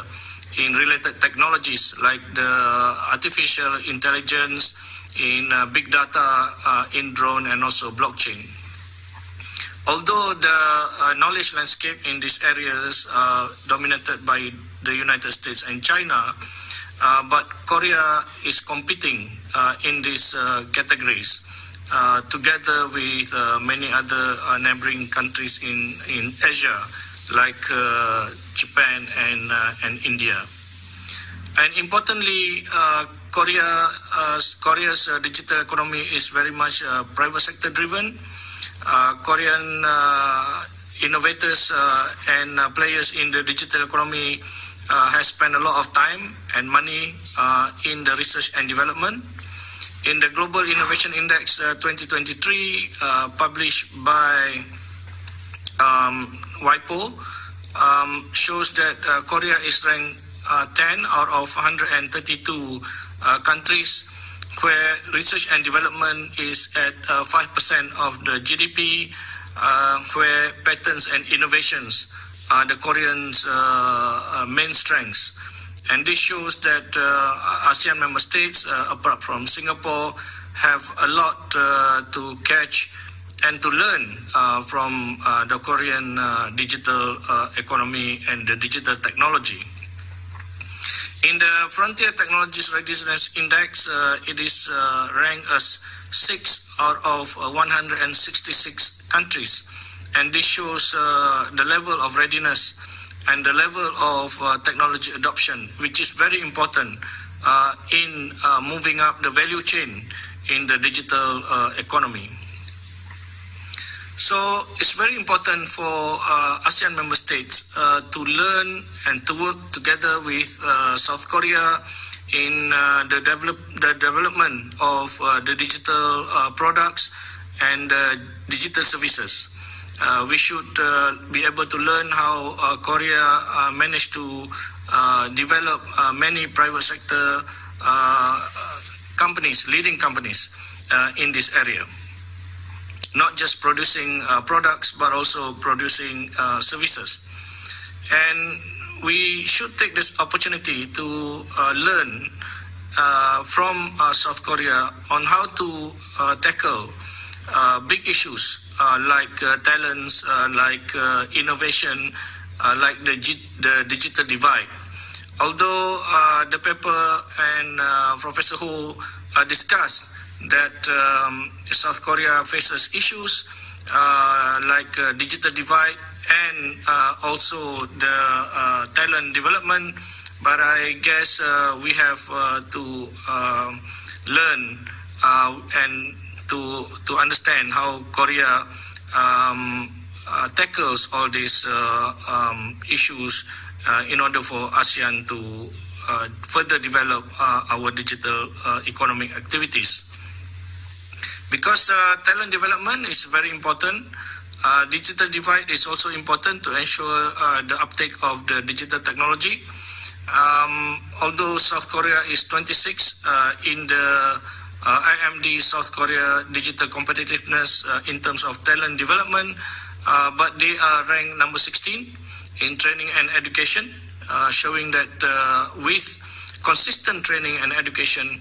in related technologies like the artificial intelligence, in big data, in drone, and also blockchain. Although the knowledge landscape in these areas are dominated by the United States and China, but Korea is competing in these categories together with many other neighboring countries in Asia, like Japan and India. And importantly, Korea's digital economy is very much private sector driven. Korean innovators and players in the digital economy has spent a lot of time and money in the research and development. In the Global Innovation Index 2023, published by WIPO, shows that Korea is ranked 10 out of 132 countries where research and development is at 5% of the GDP, where patents and innovations are the Koreans' main strengths. And this shows that ASEAN member states, apart from Singapore, have a lot to catch and to learn from the Korean digital economy and the digital technology. In the Frontier Technologies Readiness Index, it is ranked as 6 out of 166 countries. And this shows the level of readiness and the level of technology adoption, which is very important in moving up the value chain in the digital economy. So it's very important for ASEAN member states to learn and to work together with South Korea in the development of the digital products and digital services. We should be able to learn how Korea managed to develop many private sector companies, leading companies in this area. Not just producing products, but also producing services. And we should take this opportunity to learn from South Korea on how to tackle big issues like talents, like innovation, like the digital divide. Although the paper and Professor Ho discussed that South Korea faces issues like digital divide and also the talent development, but I guess we have to learn and to understand how Korea tackles all these issues in order for ASEAN to further develop our digital economic activities. Because talent development is very important, digital divide is also important to ensure the uptake of the digital technology. Although South Korea is 26 in the IMD South Korea Digital Competitiveness in terms of talent development, but they are ranked number 16 in training and education, showing that with consistent training and education,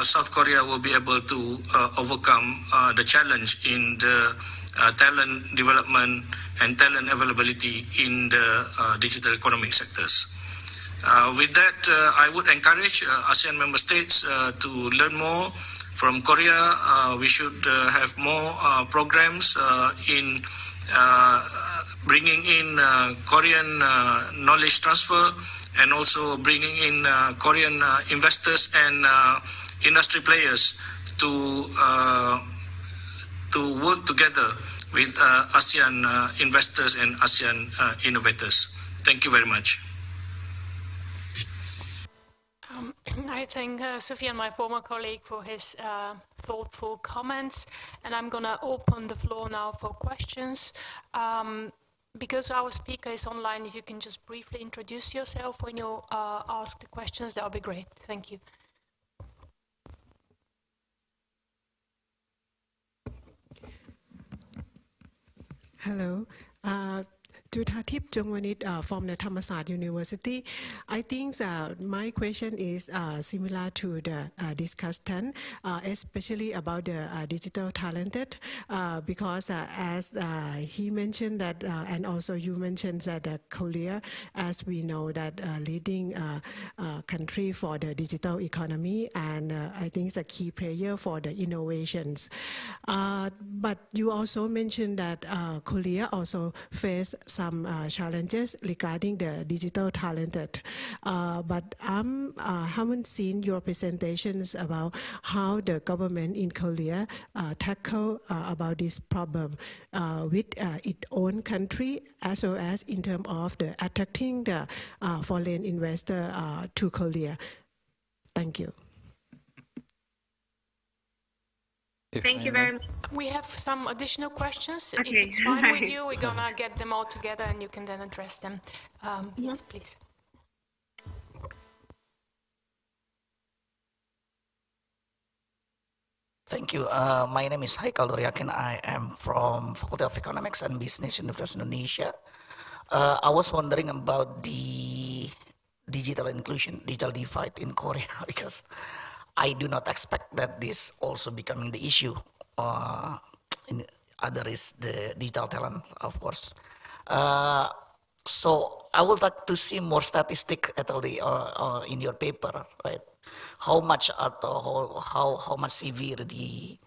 South Korea will be able to overcome the challenge in the talent development and talent availability in the digital economic sectors. With that, I would encourage ASEAN member states to learn more from Korea. We should have more programs in bringing in Korean knowledge transfer and also bringing in Korean investors and industry players to work together with ASEAN investors and ASEAN innovators. Thank you very much. I thank Sufyan, my former colleague, for his thoughtful comments, and I'm going to open the floor now for questions. Because our speaker is online, if you can just briefly introduce yourself when you ask the questions, that would be great. Thank you. Hello. Juthatip Jongwanit from the Thammasat University. I think my question is similar to the discussion, especially about the digital talented, because as he mentioned that, and also you mentioned that Korea, as we know, that leading country for the digital economy, and I think it's a key player for the innovations. But you also mentioned that Korea also face some challenges regarding the digital talented. But I haven't seen your presentations about how the government in Korea tackle about this problem with its own country, as well as in terms of the attracting the foreign investor to Korea. Thank you. Thank you very much. We have some additional questions. Okay. If it's fine with you, we're going to get them all together and you can then address them. Yes, please. Thank you. My name is Haikal Doriakin. I am from Faculty of Economics and Business, University of Indonesia. I was wondering about the digital inclusion, digital divide in Korea, because I do not expect that this also becoming the issue. Other is the digital talent, of course. So I would like to see more statistic actually in your paper, right? How much how much severe the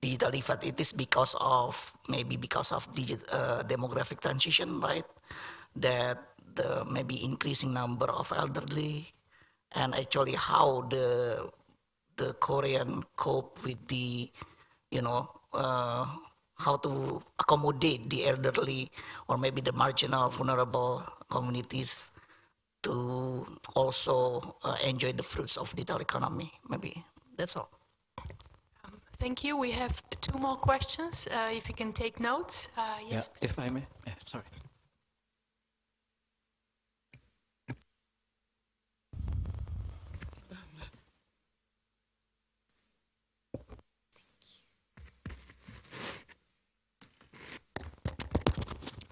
digital divide it is because of maybe because of demographic transition, right? That the maybe increasing number of elderly, and actually how the Korean cope with the, how to accommodate the elderly or maybe the marginal vulnerable communities to also enjoy the fruits of digital economy. Maybe that's all. Thank you. We have 2 more questions. If you can take notes. Yes, yeah, if I may. Yeah, sorry.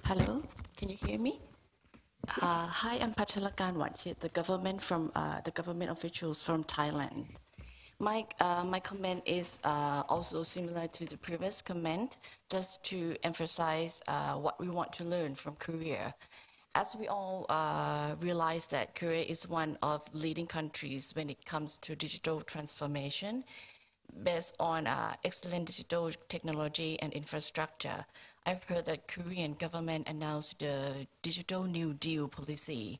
Hello, can you hear me? Hi, I'm Pachalakan Wachit, the government officials from Thailand. My comment is also similar to the previous comment, just to emphasize what we want to learn from Korea. As we all realize that Korea is one of leading countries when it comes to digital transformation, based on excellent digital technology and infrastructure. I've heard that Korean government announced the Digital New Deal policy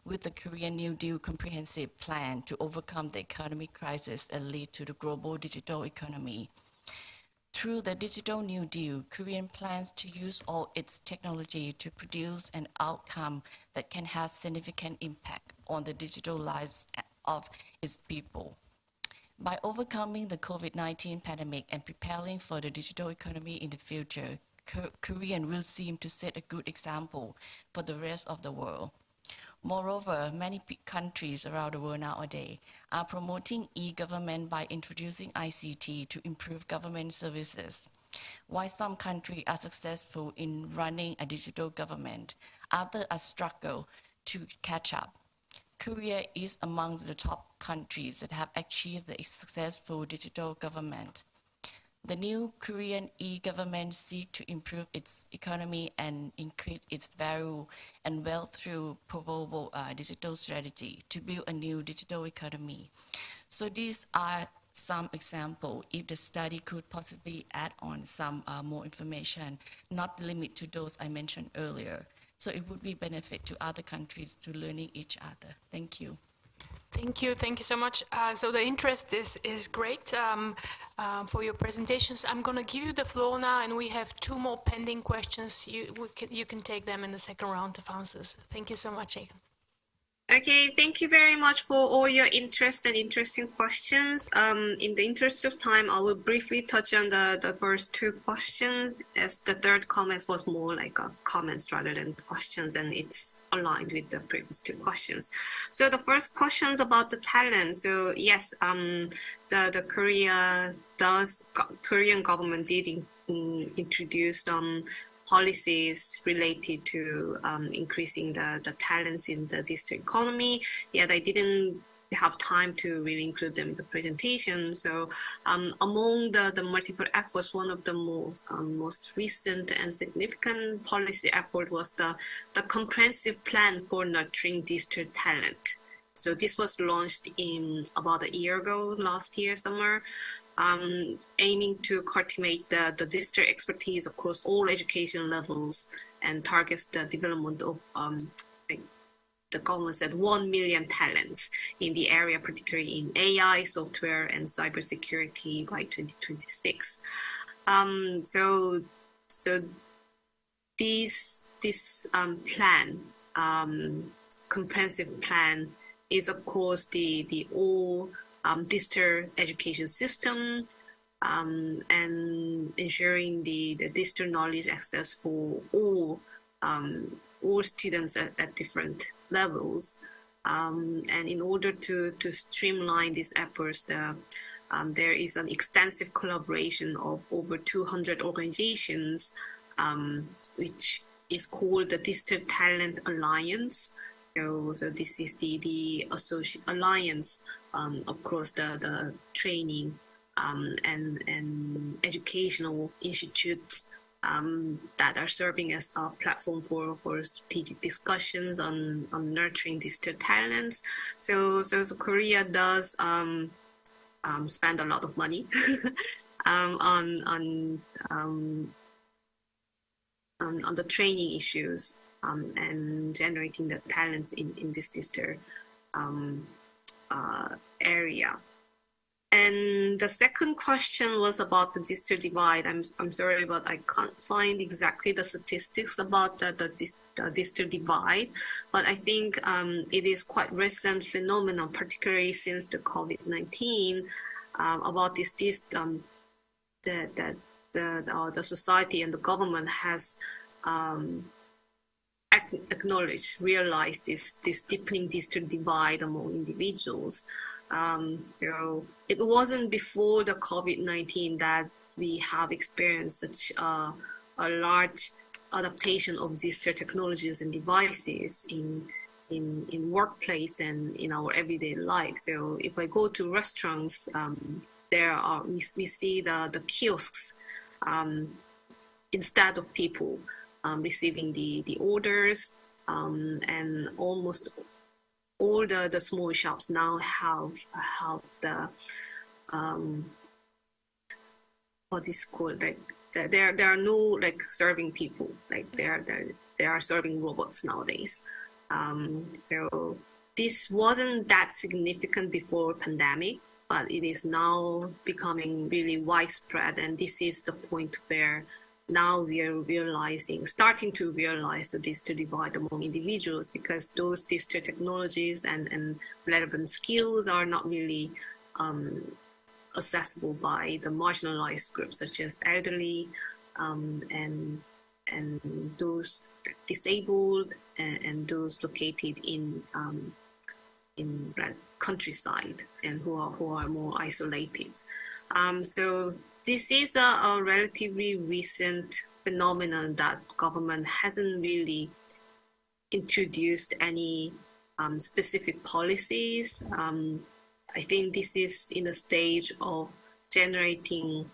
with the Korean New Deal comprehensive plan to overcome the economic crisis and lead to the global digital economy. Through the Digital New Deal, Korean plans to use all its technology to produce an outcome that can have significant impact on the digital lives of its people. By overcoming the COVID-19 pandemic and preparing for the digital economy in the future, Korean will seem to set a good example for the rest of the world. Moreover, many countries around the world nowadays are promoting e-government by introducing ICT to improve government services. While some countries are successful in running a digital government, others are struggle to catch up. Korea is amongst the top countries that have achieved the successful digital government. The new Korean e-government seeks to improve its economy and increase its value and wealth through probable digital strategy to build a new digital economy. So these are some examples. If the study could possibly add on some more information, not limit to those I mentioned earlier. So it would be benefit to other countries to learning each other. Thank you. Thank you so much. So the interest is great for your presentations. I'm going to give you the floor now, and we have 2 more pending questions. You can take them in the second round of answers. Thank you so much, Egan. Okay, thank you very much for all your interest and interesting questions. In the interest of time, I will briefly touch on the first two questions, as the third comment was more like a comments rather than questions, and it's aligned with the previous two questions. So the first question is about the talent. So yes, the Korean government did introduce policies related to increasing the talents in the district economy. Yet I didn't have time to really include them in the presentation. So among the multiple efforts, one of the most recent and significant policy effort was the comprehensive plan for nurturing district talent. So this was launched in about a year ago, last year summer. Aiming to cultivate the district expertise across all education levels and targets the development of, the government said, 1 million talents in the area, particularly in AI, software, and cybersecurity by 2026. So this plan, comprehensive plan, is of course the all district education system, and ensuring the district knowledge access for all students at different levels. And in order to streamline these efforts, there is an extensive collaboration of over 200 organizations, which is called the District Talent Alliance. So this is the alliance across the training and educational institutes that are serving as a platform for strategic discussions on nurturing district talents. So Korea does spend a lot of money on the training issues. And generating the talents in this district area. And the second question was about the district divide. I'm sorry, but I can't find exactly the statistics about the district divide. But I think it is quite recent phenomenon, particularly since the COVID-19, about the society and the government has realized this deepening district divide among individuals. So it wasn't before the COVID-19 that we have experienced such a large adaptation of district technologies and devices in workplace and in our everyday life. So if I go to restaurants, we see the kiosks instead of people receiving the orders, and almost all the small shops now have the what is called, like there are no like serving people, like they are serving robots nowadays. So this wasn't that significant before pandemic, but it is now becoming really widespread, and this is the point where now we are starting to realize the district divide among individuals, because those district technologies and relevant skills are not really accessible by the marginalized groups such as elderly and those disabled and those located in countryside and who are more isolated. So this is a relatively recent phenomenon that government hasn't really introduced any specific policies. I think this is in a stage of generating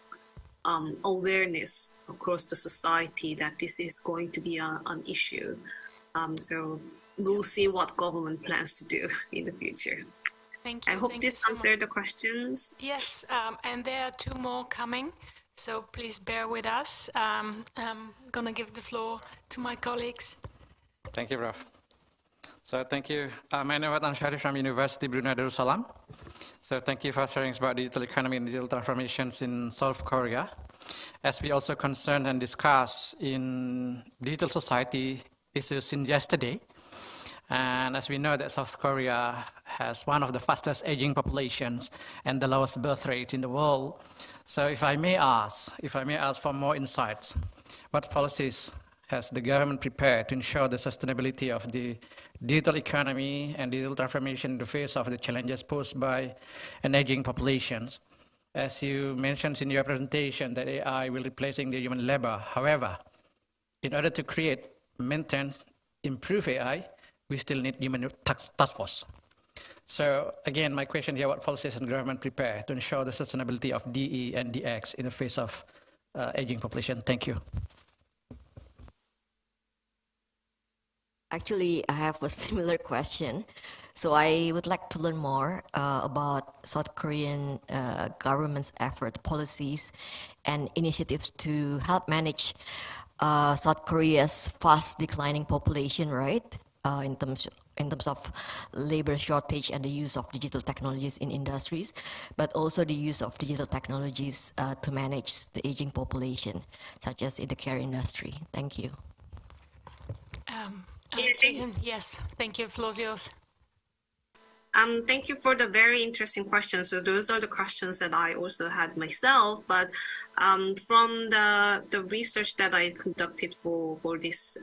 awareness across the society that this is going to be an issue. So we'll see what government plans to do in the future. Thank you. I hope this answered the questions. Yes, and there are two more coming, so please bear with us. I'm going to give the floor to my colleagues. Thank you, Prof. So thank you. My name is Anshari from University Brunei Darussalam. So thank you for sharing about digital economy and digital transformations in South Korea. As we also concerned and discussed in digital society issues in yesterday, And as we know that South Korea has one of the fastest aging populations and the lowest birth rate in the world. So if I may ask for more insights, what policies has the government prepared to ensure the sustainability of the digital economy and digital transformation in the face of the challenges posed by an aging population? As you mentioned in your presentation, that AI will replacing the human labor. However, in order to create, maintain, improve AI, we still need human task force. So again, my question here, what policies and government prepare to ensure the sustainability of DE and DX in the face of aging population? Thank you. Actually, I have a similar question. So I would like to learn more about South Korean government's effort, policies, and initiatives to help manage South Korea's fast declining population, right? In terms of labor shortage and the use of digital technologies in industries, but also the use of digital technologies to manage the aging population, such as in the care industry. Thank you. Yes, thank you. Floor is yours. Thank you for the very interesting questions. So those are the questions that I also had myself. But from the research that I conducted for this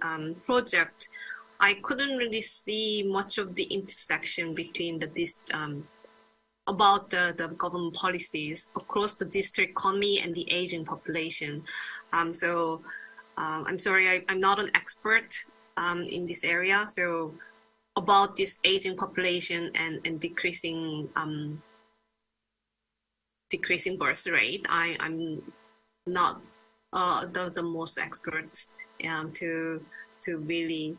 project, I couldn't really see much of the intersection between about the government policies across the district economy and the aging population. So I'm sorry, I'm not an expert in this area. So about this aging population and decreasing birth rate, I'm not the most expert to really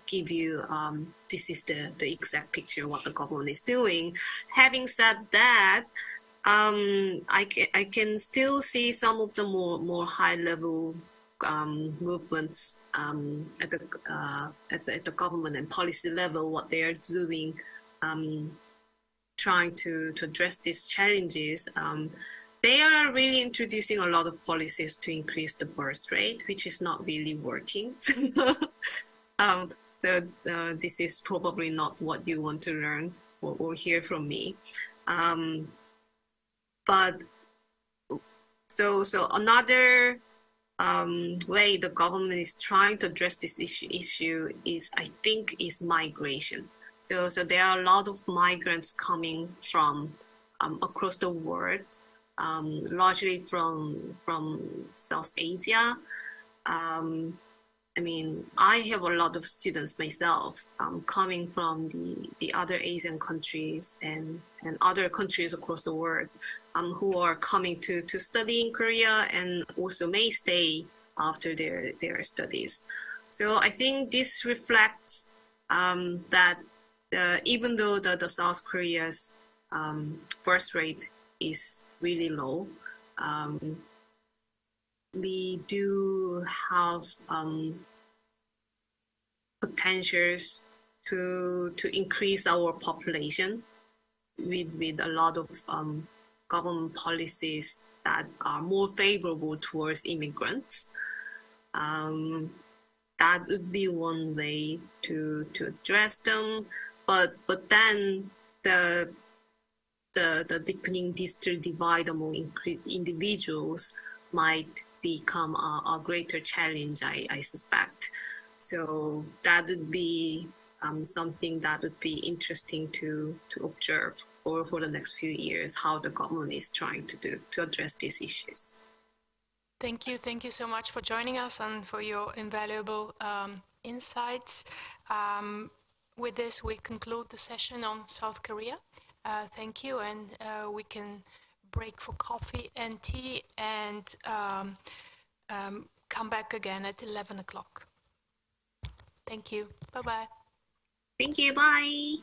give you this is the exact picture of what the government is doing. Having said that, I can still see some of the more high level movements at the government and policy level, what they are doing, trying to address these challenges. They are really introducing a lot of policies to increase the birth rate, which is not really working. So this is probably not what you want to learn or hear from me. But so another way the government is trying to address this issue is, I think, is migration. So there are a lot of migrants coming from across the world, largely from South Asia. I mean, I have a lot of students myself coming from the other Asian countries and other countries across the world who are coming to study in Korea and also may stay after their studies. So I think this reflects that even though the South Korea's birth rate is really low, we do have potentials to increase our population with a lot of government policies that are more favorable towards immigrants. That would be one way to address them, but then the deepening district divide among individuals might become a greater challenge, I suspect. So that would be something that would be interesting to observe for the next few years, how the government is trying to address these issues. Thank you so much for joining us and for your invaluable insights. With this, we conclude the session on South Korea. Thank you, and we can break for coffee and tea and come back again at 11 o'clock. Thank you. Bye-bye. Thank you. Bye.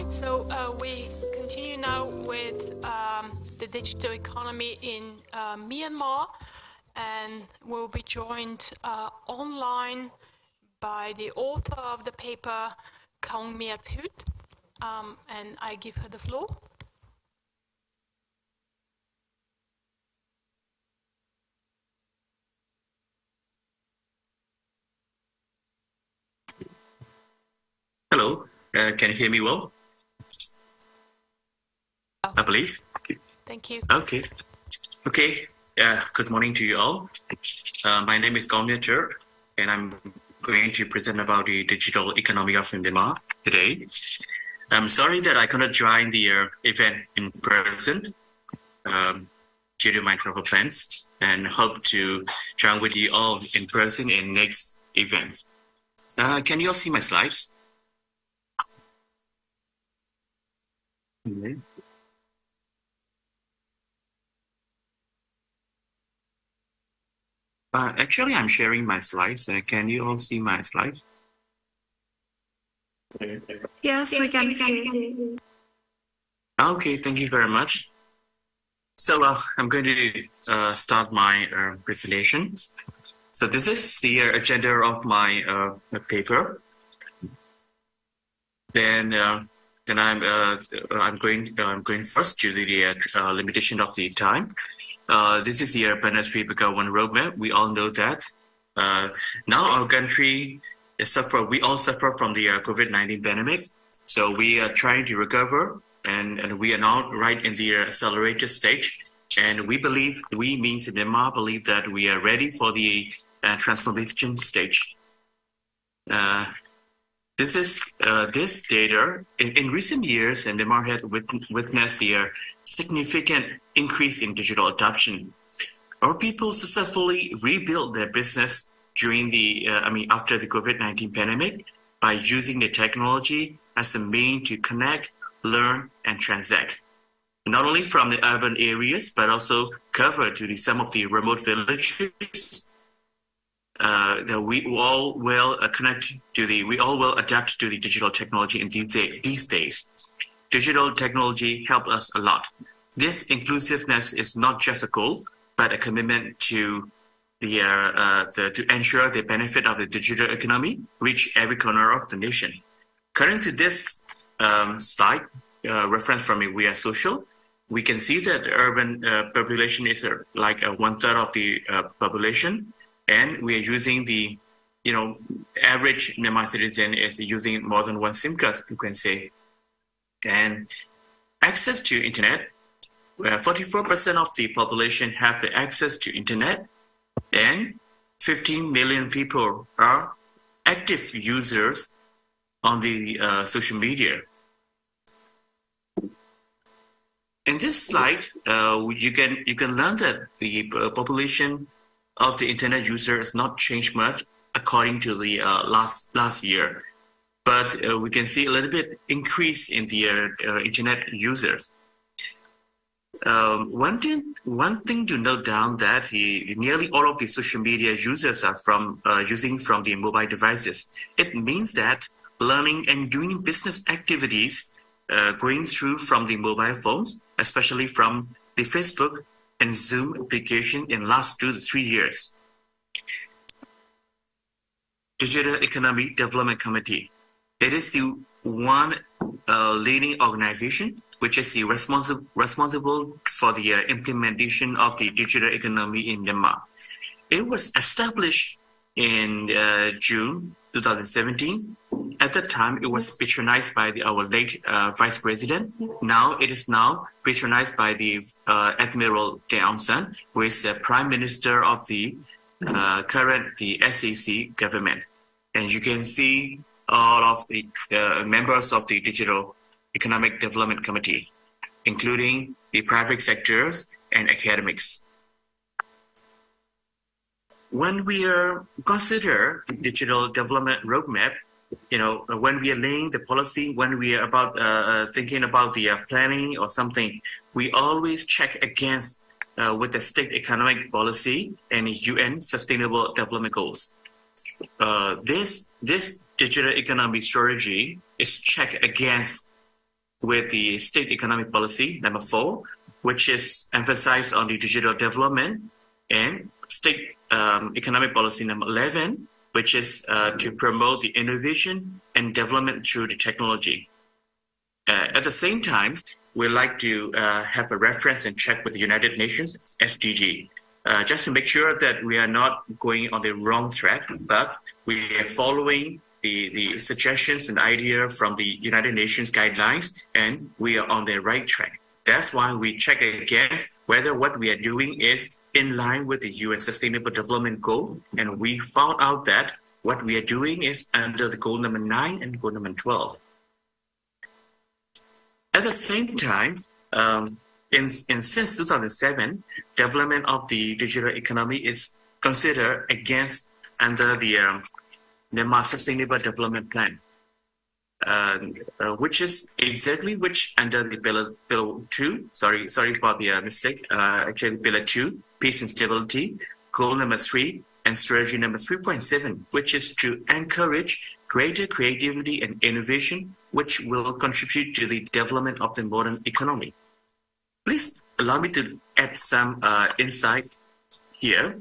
right, so we continue now with the digital economy in Myanmar, and we'll be joined online by the author of the paper, Kong Miat Hut, and I give her the floor. Hello, can you hear me well? I believe. Thank you. Okay. Good morning to you all. My name is Kong Miat Hut, and I'm going to present about the digital economy of Myanmar today. I'm sorry that I cannot join the event in person due to my travel plans, and hope to join with you all in person in next event. Can you all see my slides? Mm-hmm. Actually, I'm sharing my slides. Can you all see my slides? Yes, we can see. Okay, thank you very much. So I'm going to start my presentation. So this is the agenda of my paper. Then I'm going first to the limitation of the time. This is the Planetary Government Roadmap. We all know that now our country we all suffer from the COVID-19 pandemic. So we are trying to recover, and we are now right in the accelerated stage. And we means in Myanmar believe that we are ready for the transformation stage. This data in recent years, and Myanmar had witnessed the significant increase in digital adoption. Our people successfully rebuilt their business during after the COVID-19 pandemic by using the technology as a means to connect, learn, and transact. Not only from the urban areas, but also cover to some of the remote villages. That we all will adapt to the digital technology in these days. Digital technology helped us a lot. This inclusiveness is not just a goal, but a commitment to to ensure the benefit of the digital economy reach every corner of the nation. According to this slide, reference from We Are Social, we can see that the urban population is like 1/3 of the population, and we are using the average Myanmar citizen is using more than one SIM card, you can say. And access to internet, 44% of the population have the access to internet, and 15 million people are active users on the social media. In this slide, you can learn that the population of the internet user has not changed much according to the last year, but we can see a little bit increase in the internet users. One thing to note down that nearly all of the social media users are using from the mobile devices. It means that learning and doing business activities going through from the mobile phones, especially from the Facebook and Zoom application in last 2 to 3 years. Digital Economy Development Committee. It is the one leading organization which is responsible for the implementation of the digital economy in Myanmar. It was established in June 2017. At that time, it was patronized by our late Vice President. Now it is patronized by the Admiral Day Aung San, who is the Prime Minister of the current SAC government. And you can see all of the members of the Digital Economic Development Committee, including the private sectors and academics. When we consider the digital development roadmap, when we are laying the policy, when we are about thinking about the planning or something, we always check against with the state economic policy and UN Sustainable Development Goals. This digital economy strategy is checked against with the state economic policy, number 4, which is emphasized on the digital development, and state economic policy number 11, which is to promote the innovation and development through the technology. At the same time, we like to have a reference and check with the United Nations SDG, just to make sure that we are not going on the wrong track, but we are following the suggestions and idea from the United Nations guidelines, and we are on the right track. That's why we check against whether what we are doing is in line with the UN Sustainable Development Goal, and we found out that what we are doing is under the goal number 9 and goal number 12. At the same time, since 2007, development of the digital economy is considered against under the Myanmar Sustainable Development Plan, which is exactly which under the Pillar 2. Sorry for the mistake. Actually, Pillar 2, Peace and Stability, Goal number 3, and Strategy number 3.7, which is to encourage greater creativity and innovation, which will contribute to the development of the modern economy. Please allow me to add some insight here.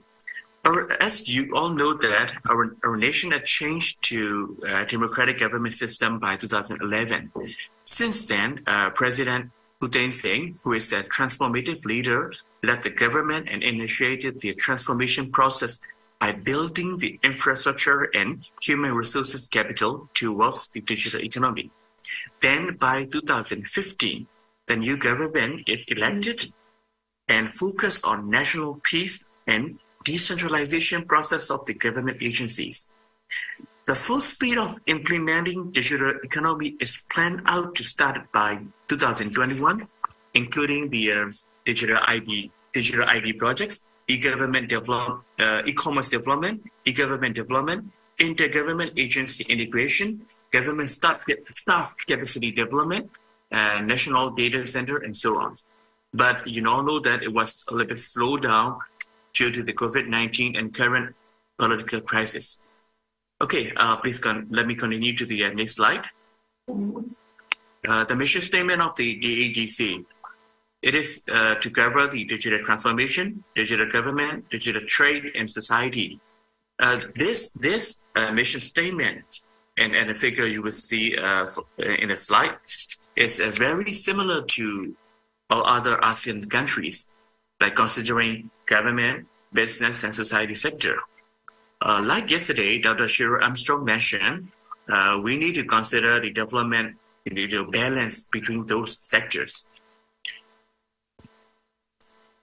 As you all know that our nation had changed to a democratic government system by 2011. Since then, President Hussein Singh, who is a transformative leader, led the government and initiated the transformation process by building the infrastructure and human resources capital towards the digital economy. Then by 2015, the new government is elected and focused on national peace and decentralization process of the government agencies. The full speed of implementing digital economy is planned out to start by 2021, including the digital ID projects, e-government development, e-commerce development, e-government development, inter-government agency integration, government staff capacity development, national data center, and so on. But you all know that it was a little bit slowed down due to the COVID-19 and current political crisis. Okay, please let me continue to the next slide. The mission statement of the DADC. It is to cover the digital transformation, digital government, digital trade, and society. This mission statement and the figure you will see in the slide is very similar to all other ASEAN countries, like considering government, business, and society sector. Like yesterday, Dr. Shiro Armstrong mentioned, we need to consider the development, balance between those sectors.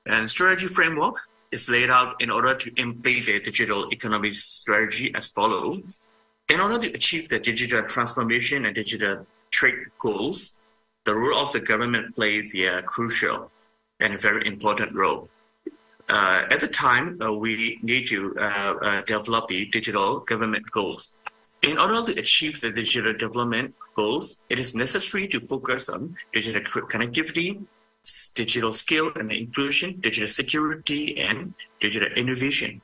And strategy framework is laid out in order to implement the digital economy strategy as follows. In order to achieve the digital transformation and digital trade goals, the role of the government plays a crucial and a very important role. At the time, we need to develop the digital government goals. In order to achieve the digital development goals, it is necessary to focus on digital connectivity, digital skill and inclusion, digital security, and digital innovation.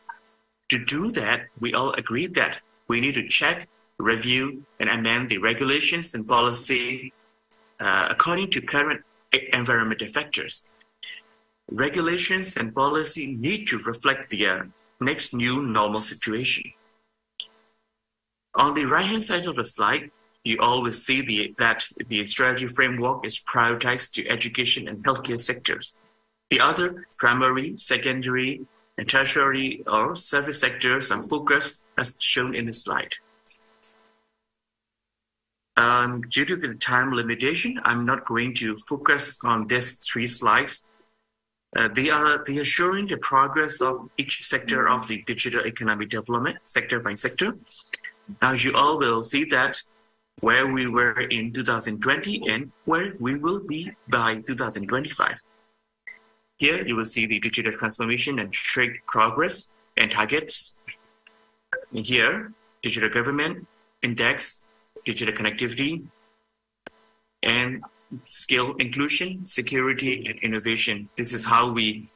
To do that, we all agree that we need to check, review, and amend the regulations and policy according to current environmental factors. Regulations and policy need to reflect the next new normal situation. On the right-hand side of the slide, you always see that the strategy framework is prioritized to education and healthcare sectors. The other primary, secondary, and tertiary or service sectors are focused as shown in the slide. Due to the time limitation, I'm not going to focus on these 3 slides. They are showing the progress of each sector of the digital economic development, sector by sector. Now you all will see that where we were in 2020 and where we will be by 2025. Here you will see the digital transformation and trade progress and targets. Here, digital government, index, digital connectivity, and skill inclusion, security, and innovation. This is how we,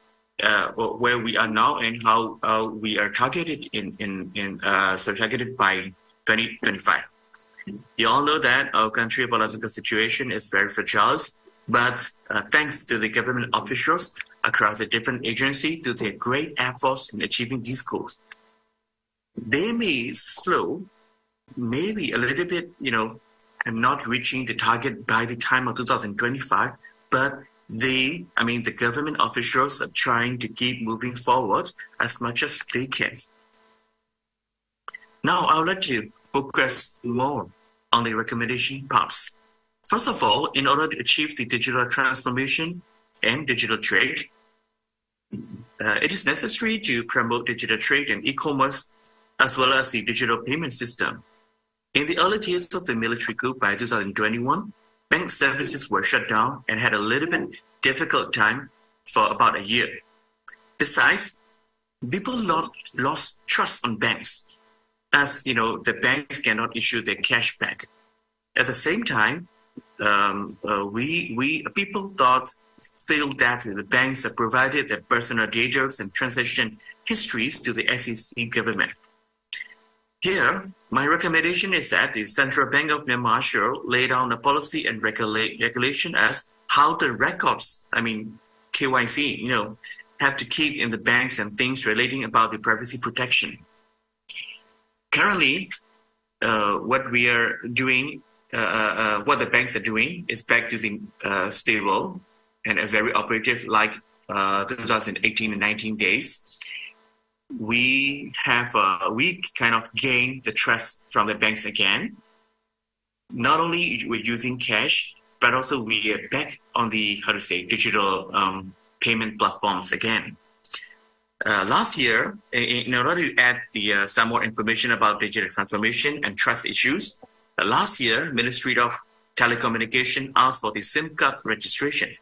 where we are now and how we are targeted targeted by 2025. You all know that our country political situation is very fragile, but thanks to the government officials across the different agencies to their great efforts in achieving these goals. They may slow, maybe a little bit, and not reaching the target by the time of 2025, but the government officials are trying to keep moving forward as much as they can. Now, I would like to focus more on the recommendation parts. First of all, in order to achieve the digital transformation and digital trade, it is necessary to promote digital trade and e-commerce as well as the digital payment system. In the early days of the military coup by 2021, bank services were shut down and had a little bit difficult time for about a year. Besides, people lost trust on banks, as the banks cannot issue their cash back. At the same time, people feel that the banks have provided their personal data and transaction histories to the SEC government. Here, my recommendation is that the Central Bank of Myanmar should lay down a policy and regulation as how the records, KYC, have to keep in the banks and things relating about the privacy protection. Currently, what we are doing, what the banks are doing is back to the stable and a very operative like 2018 and 19 days. We kind of gained the trust from the banks again. Not only we're using cash, but also we are back on the, digital payment platforms again. Last year, in order to add some more information about digital transformation and trust issues, last year, Ministry of Telecommunication asked for the SIM card registration.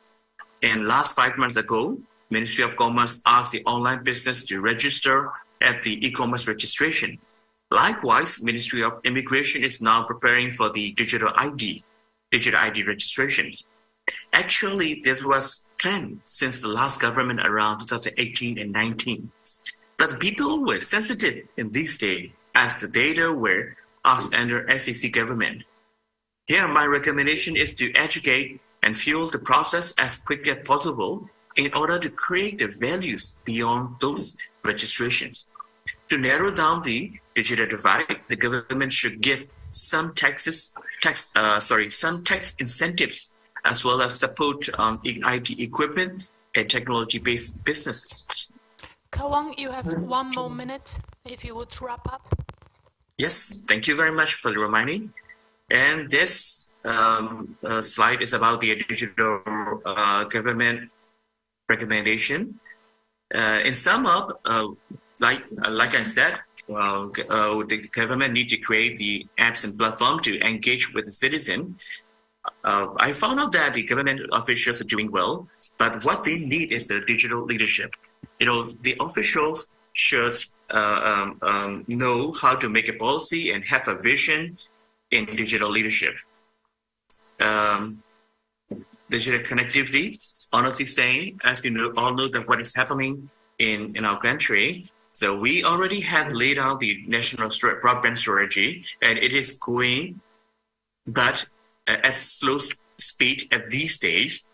And last 5 months ago, Ministry of Commerce asked the online business to register at the e-commerce registration. Likewise, Ministry of Immigration is now preparing for the digital ID registration. Actually, this was planned since the last government around 2018 and 19. But people were sensitive in these days as the data were asked under SEC government. Here, my recommendation is to educate and fuel the process as quickly as possible in order to create the values beyond those registrations. To narrow down the digital divide, the government should give some tax incentives as well as support on IT equipment and technology-based businesses. Kawang, you have 1 more minute if you would wrap up. Yes, thank you very much for the reminding. And this slide is about the digital government recommendation. In sum up, like I said, the government need to create the apps and platform to engage with the citizen. I found out that the government officials are doing well, but what they need is the digital leadership. The officials should know how to make a policy and have a vision in digital leadership. Digital connectivity, honestly saying, as you all know that what is happening in our country. So we already have laid out the national broadband strategy, and it is going, but at slow speed at these days.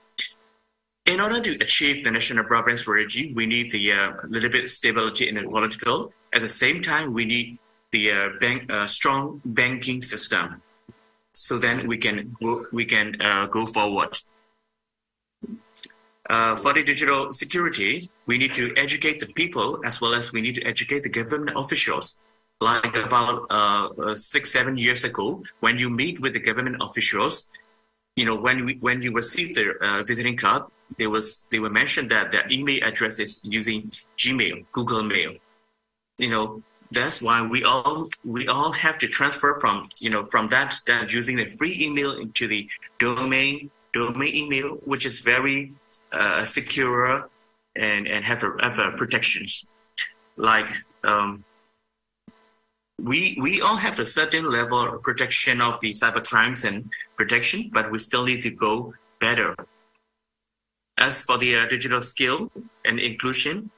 In order to achieve the national broadband strategy, we need the little bit stability in the political. At the same time, we need the strong banking system, so then we can go forward. For the digital security, we need to educate the people as well as we need to educate the government officials. Like about 6-7 years ago, when you meet with the government officials, when you receive their visiting card, they were mentioned that their email address is using Gmail, Google Mail. That's why we all have to transfer from that using the free email into the domain email, which is very secure and have protections. Like we all have a certain level of protection of the cyber crimes and protection, but we still need to go better. As for the digital skill and inclusion,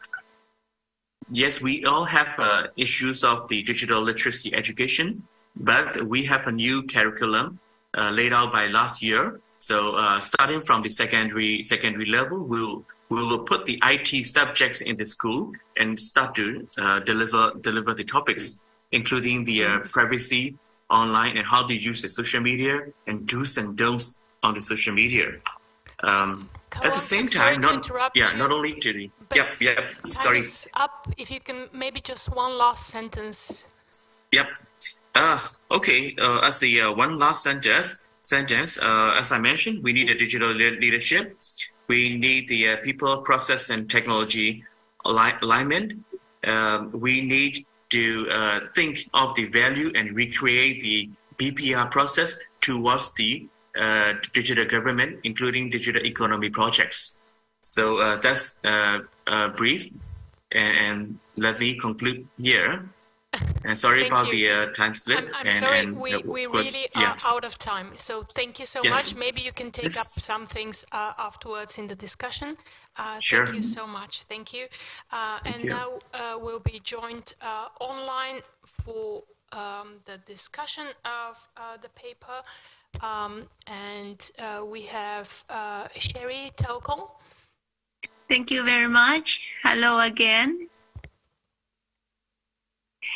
yes, we all have issues of the digital literacy education, but we have a new curriculum laid out by last year. So starting from the secondary level, we will put the IT subjects in the school and start to deliver the topics, including the privacy online and how to use the social media and do's and don'ts on the social media. At the same time, not only to the sorry. Time's up. If you can, maybe just one last sentence. Yep. Okay. As the one last sentence, as I mentioned, we need a digital leadership. We need the people, process, and technology alignment. We need to think of the value and recreate the BPR process towards the digital government, including digital economy projects. So that's brief, and let me conclude here. And sorry about the time slip. I'm sorry, we really are out of time. So thank you so much. Maybe you can take up some things afterwards in the discussion. Sure. Thank you so much. Thank you. Now we'll be joined online for the discussion of the paper. We have Sherry Taokong. Thank you very much. Hello again.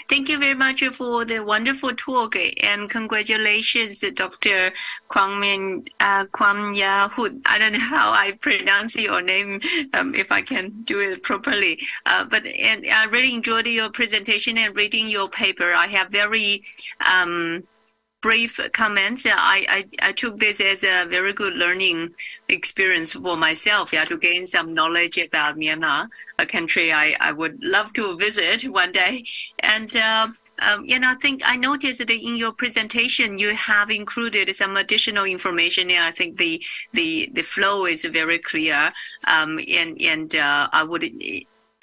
Thank you very much for the wonderful talk, and congratulations, Dr. Kwang Ya Hood. I don't know how I pronounce your name, if I can do it properly. But I really enjoyed your presentation and reading your paper. I have very brief comments. I took this as a very good learning experience for myself, to gain some knowledge about Myanmar, a country I would love to visit one day. And I think I noticed that in your presentation you have included some additional information, and I think the flow is very clear.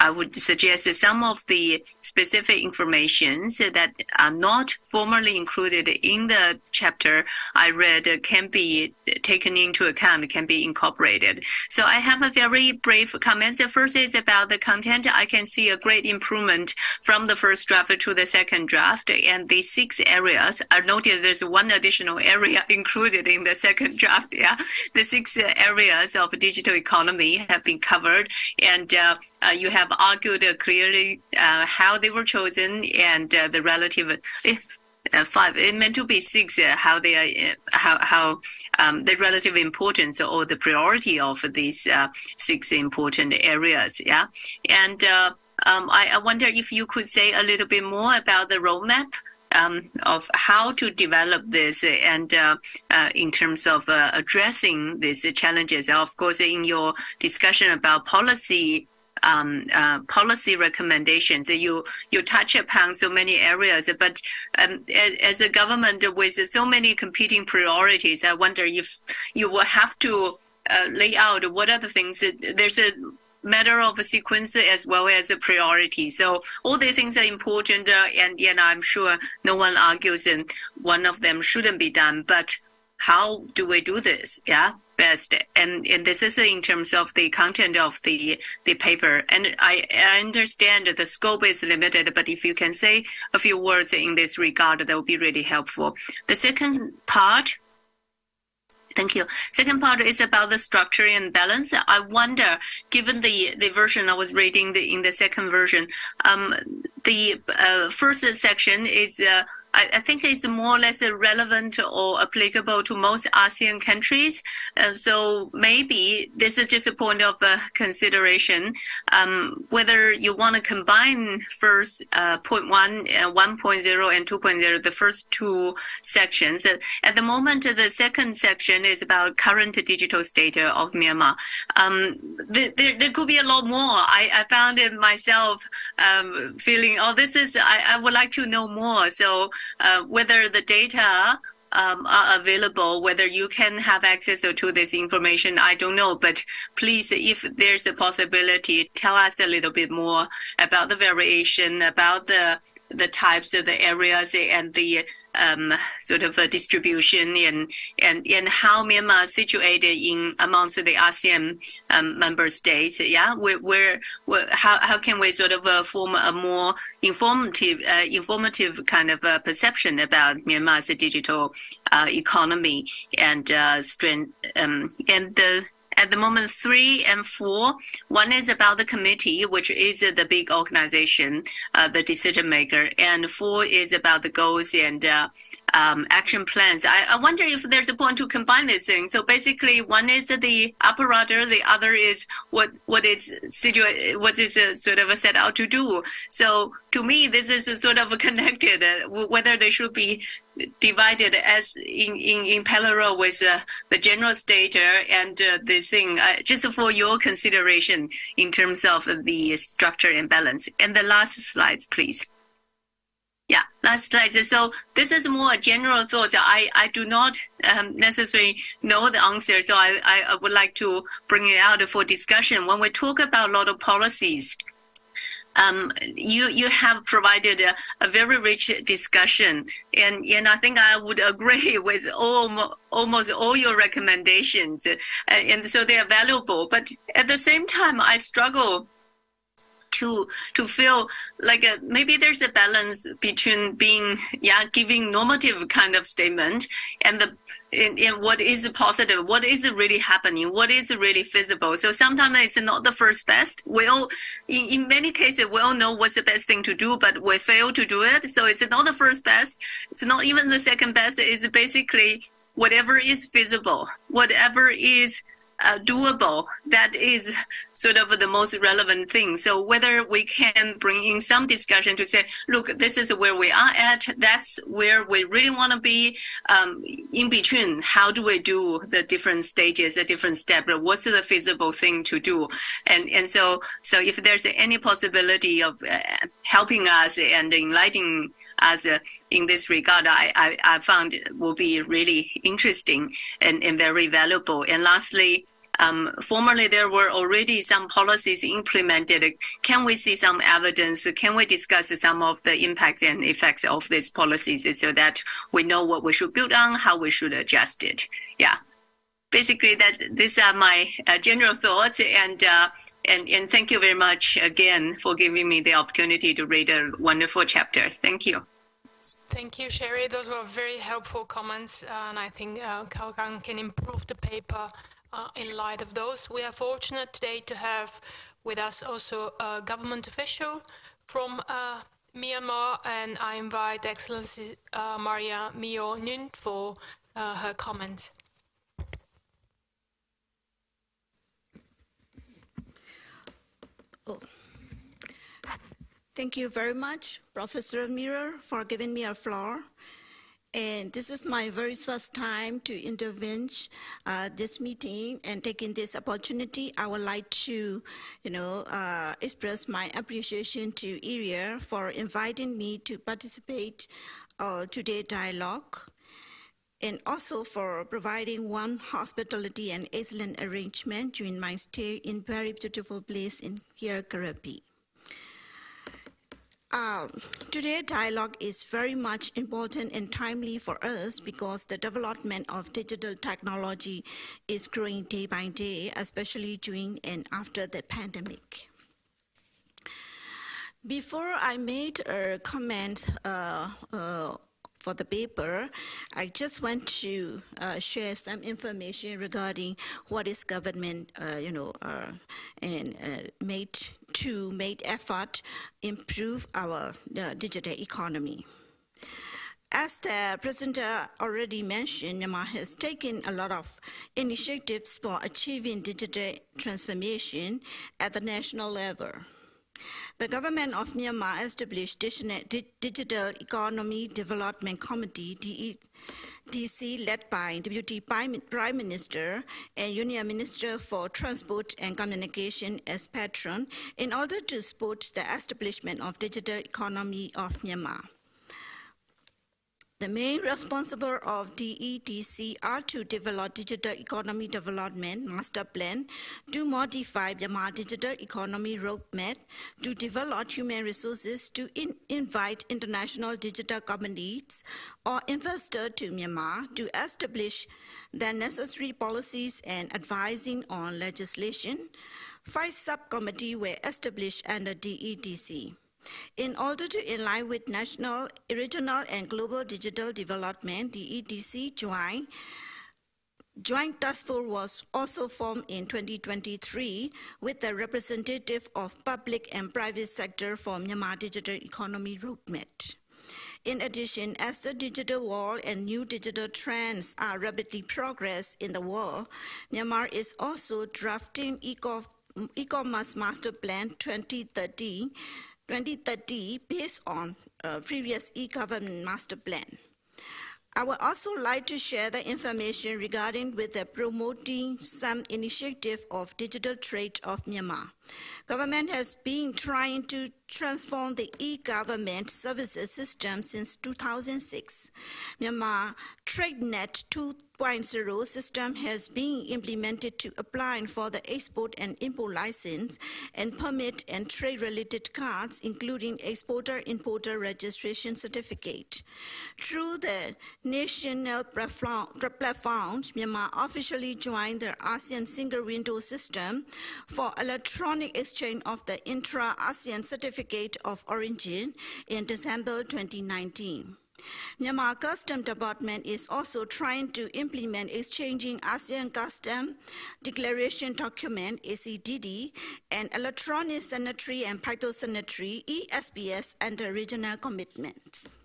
I would suggest that some of the specific informations that are not formally included in the chapter I read can be taken into account, can be incorporated. So I have a very brief comment. The first is about the content. I can see a great improvement from the first draft to the second draft, and the 6 areas are noted. There's one additional area included in the second draft. The 6 areas of digital economy have been covered, and you have argued clearly how they were chosen and the relative 5. It meant to be 6. How they are, the relative importance or the priority of these 6 important areas. And I wonder if you could say a little bit more about the roadmap of how to develop this and in terms of addressing these challenges. Of course, in your discussion about policy recommendations, you touch upon so many areas, but as a government with so many competing priorities, I wonder if you will have to lay out what are the things. There's a matter of a sequence as well as a priority. So all these things are important, and I'm sure no one argues and one of them shouldn't be done, but how do we do this? Best. And this is in terms of the content of the paper. And I understand the scope is limited, but if you can say a few words in this regard, that would be really helpful. The second part, thank you. Second part is about the structure and balance. I wonder, given the version I was reading in the second version, the first section is I think it's more or less relevant or applicable to most ASEAN countries. So maybe this is just a point of consideration, whether you want to combine first point 1, 1.0 and 2.0, the first 2 sections. At the moment, the second section is about current digital state of Myanmar. There could be a lot more. I found it myself feeling, I would like to know more. So whether the data are available, whether you can have access to this information, I don't know. But please, if there's a possibility, tell us a little bit more about the variation, about the the types of the areas and the sort of distribution and how Myanmar is situated in amongst the ASEAN member states. Yeah, how can we sort of form a more informative kind of perception about Myanmar's digital economy and strength at the moment, 3 and 4. One is about the committee, which is the big organization, the decision maker, and 4 is about the goals and action plans. I wonder if there's a point to combine these things. So basically, one is the apparatus, the other is what is sort of set out to do. So to me, this is sort of connected. Whether they should be divided as in parallel with the general data and the thing, just for your consideration in terms of the structure and balance. And the last slides, please. Yeah, last slide. So this is more general thoughts. I do not necessarily know the answer, so I would like to bring it out for discussion. When we talk about a lot of policies, you have provided a very rich discussion, and I think I would agree with almost all your recommendations, and so they are valuable. But at the same time, I struggle to feel like maybe there's a balance between giving normative kind of statement and what is positive, what is really happening, what is really feasible. So sometimes it's not the first best. In many cases, we all know what's the best thing to do, but we fail to do it. So it's not the first best. It's not even the second best. It's basically whatever is feasible, whatever is doable, that is sort of the most relevant thing. So whether we can bring in some discussion to say, look, this is where we are at, that's where we really want to be, in between, how do we do the different stages, the different steps, what's the feasible thing to do? And so if there's any possibility of helping us and enlightening us in this regard, I found it will be really interesting and very valuable. And lastly, formerly there were already some policies implemented. Can we see some evidence? Can we discuss some of the impacts and effects of these policies so that we know what we should build on, how we should adjust it? Yeah. Basically, these are my general thoughts, and thank you very much again for giving me the opportunity to read a wonderful chapter. Thank you. Thank you, Sherry. Those were very helpful comments, and I think Kalkan can improve the paper in light of those. We are fortunate today to have with us also a government official from Myanmar, and I invite Excellency Maria Mio Nguyen for her comments. Oh. Thank you very much, Professor Mira, for giving me a floor. And this is my very first time to intervene this meeting, and taking this opportunity, I would like to, express my appreciation to IRIA for inviting me to participate today's dialogue, and also for providing one hospitality and excellent arrangement during my stay in very beautiful place in here, Karapi. Today's dialogue is very much important and timely for us because the development of digital technology is growing day by day, especially during and after the pandemic. Before I made a comment for the paper, I just want to share some information regarding what is government, and made effort improve our digital economy. As the President already mentioned, Myanmar has taken a lot of initiatives for achieving digital transformation at the national level. The government of Myanmar established Digital Economy Development Committee, DC, led by Deputy Prime Minister and Union Minister for Transport and Communication as patron, in order to support the establishment of digital economy of Myanmar. The main responsible of DEDC are to develop Digital Economy Development Master Plan, to modify Myanmar Digital Economy Roadmap, to develop human resources, to invite international digital companies or investors to Myanmar, to establish the necessary policies and advising on legislation. 5 subcommittees were established under DEDC. In order to align with national, regional, and global digital development, the EDC Joint Task Force was also formed in 2023 with the representative of public and private sector for Myanmar Digital Economy Roadmap. In addition, as the digital world and new digital trends are rapidly progress in the world, Myanmar is also drafting e-commerce master plan 2030 based on previous e-government master plan. I would also like to share the information regarding with the promoting some initiative of digital trade of Myanmar. Government has been trying to transform the e-government services system since 2006. Myanmar TradeNet 2.0 system has been implemented to apply for the export and import license and permit and trade-related cards, including exporter-importer registration certificate. Through the national platform, Myanmar officially joined the ASEAN Single Window System for electronic exchange of the intra-ASEAN certificate of origin in December 2019. Myanmar Customs Department is also trying to implement exchanging ASEAN Custom Declaration Document (ACDD) and electronic sanitary and phytosanitary (ESPS) under regional commitments.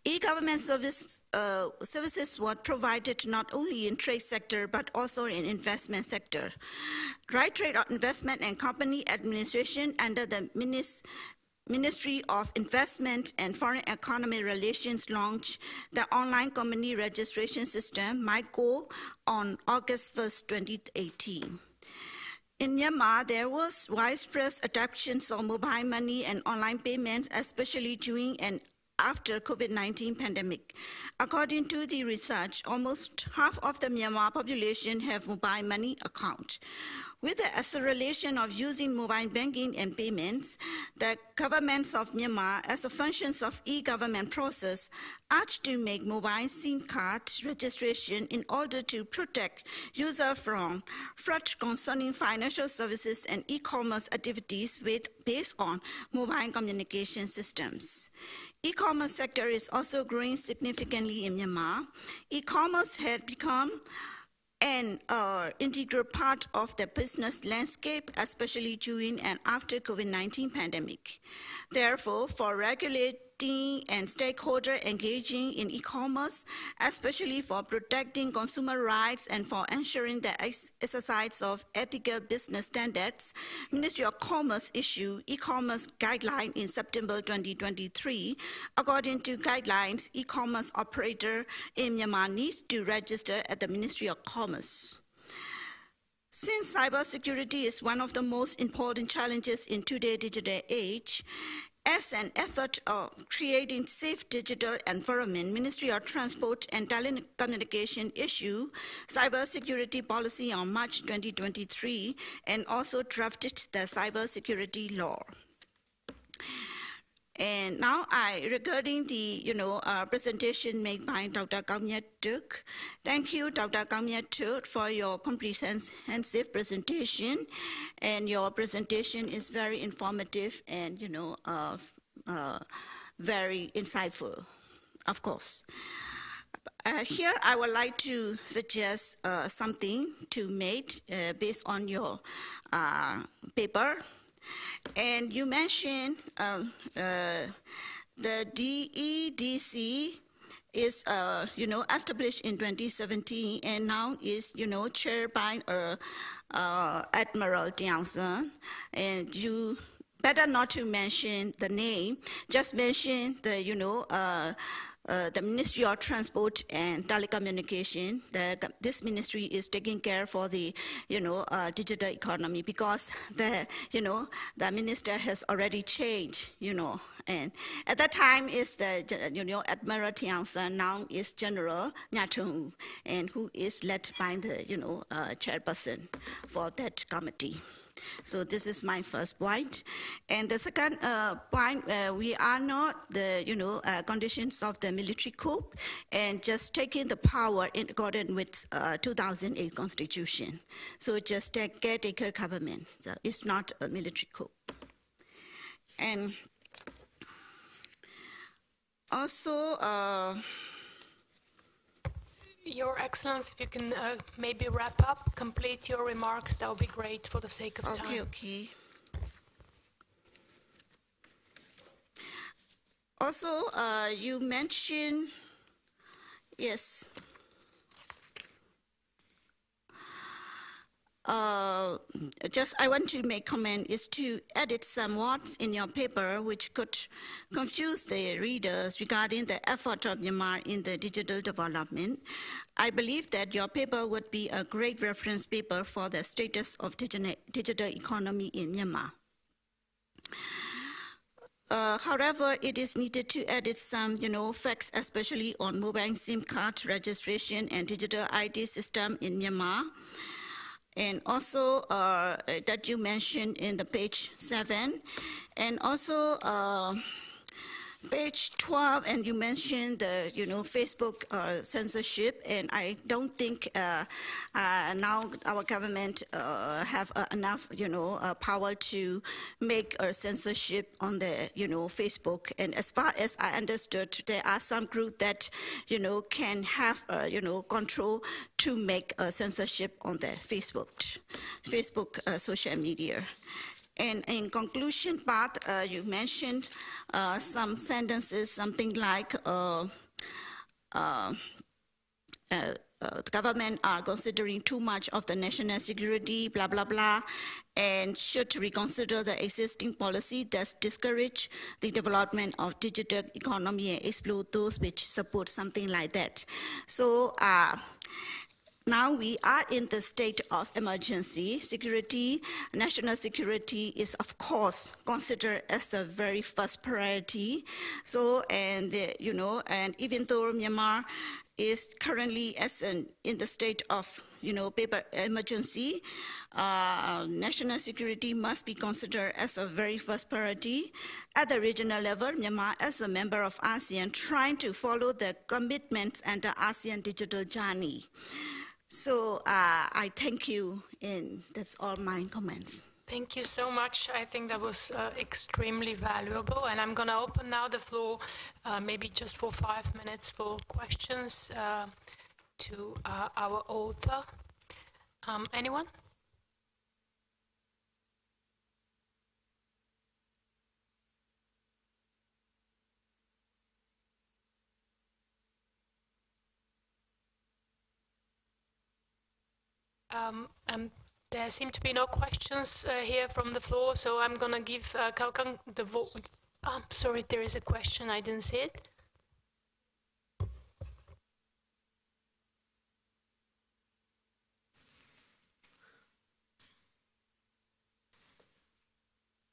E-government services were provided not only in trade sector but also in investment sector. Right Trade Investment and Company Administration under the Ministry of Investment and Foreign Economy Relations launched the online company registration system, MyGo, on August 1st, 2018. In Myanmar, there was widespread adoption of mobile money and online payments, especially during and after COVID-19 pandemic. According to the research, almost half of the Myanmar population have mobile money account. With the acceleration of using mobile banking and payments, the governments of Myanmar, as a function of e-government process, urged to make mobile SIM card registration in order to protect users from fraud concerning financial services and e-commerce activities based on mobile communication systems. E-commerce sector is also growing significantly in Myanmar. E-commerce had become an integral part of the business landscape, especially during and after COVID-19 pandemic. Therefore, for regulating and stakeholder engaging in e-commerce, especially for protecting consumer rights and for ensuring the exercise of ethical business standards, Ministry of Commerce issued e-commerce guideline in September 2023. According to guidelines, e-commerce operator in Myanmar needs to register at the Ministry of Commerce. Since cybersecurity is one of the most important challenges in today's digital age, as an effort of creating safe digital environment, Ministry of Transport and Telecommunication issued cybersecurity policy on March 2023 and also drafted the cybersecurity law. And now regarding the presentation made by Dr. Kamyat Tuk. Thank you, Dr. Kamyat Tuk, for your comprehensive presentation. And your presentation is very informative and very insightful, of course. Here, I would like to suggest something to make based on your paper. And you mentioned the DEDC is established in 2017 and now is chaired by Admiral Tiang Son. And you better not to mention the name, just mention the Ministry of Transport and Telecommunication. This ministry is taking care for the digital economy because the minister has already changed And at that time, is the Admiralty Council, now is General Nyatung, and who is led by the chairperson for that committee. So this is my first point. And the second point, we are not the conditions of the military coup and just taking the power in accordance with 2008 Constitution. So just a caretaker government. So it's not a military coup. And also, Your Excellency, if you can maybe wrap up, complete your remarks, that would be great for the sake of time. Okay. Also, you mentioned, yes. Just I want to make comment is to edit some words in your paper which could confuse the readers regarding the effort of Myanmar in the digital development. I believe that your paper would be a great reference paper for the status of digital economy in Myanmar. However, it is needed to edit some, facts, especially on mobile SIM card registration and digital ID system in Myanmar. And also that you mentioned in the page 7, and also page 12, and you mentioned the Facebook censorship, and I don't think now our government have enough power to make a censorship on the Facebook. And as far as I understood, there are some groups that can have control to make a censorship on the Facebook social media. And in conclusion part, you mentioned some sentences, something like the government are considering too much of the national security, blah, blah, blah, and should reconsider the existing policy that discourage the development of digital economy and explore those which support something like that. So now we are in the state of emergency. Security, national security is of course considered as the very first priority. So, and even though Myanmar is currently in the state of paper emergency, national security must be considered as a very first priority. At the regional level, Myanmar, as a member of ASEAN, trying to follow the commitments and the ASEAN digital journey. So I thank you, and that's all my comments. Thank you so much. I think that was extremely valuable, and I'm going to open now the floor, maybe just for 5 minutes for questions to our author. Anyone? There seem to be no questions here from the floor, so I'm going to give Cao Kang the vote. Sorry, there is a question. I didn't see it.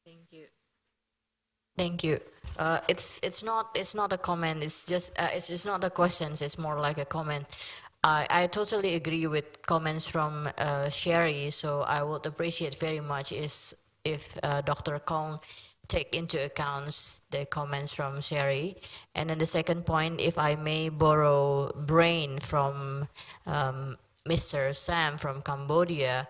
Thank you. Thank you. It's not a comment. It's just not a question. It's more like a comment. I totally agree with comments from Sherry, so I would appreciate very much if Dr. Kong take into account the comments from Sherry. And then the second point, if I may borrow brain from Mr. Sam from Cambodia,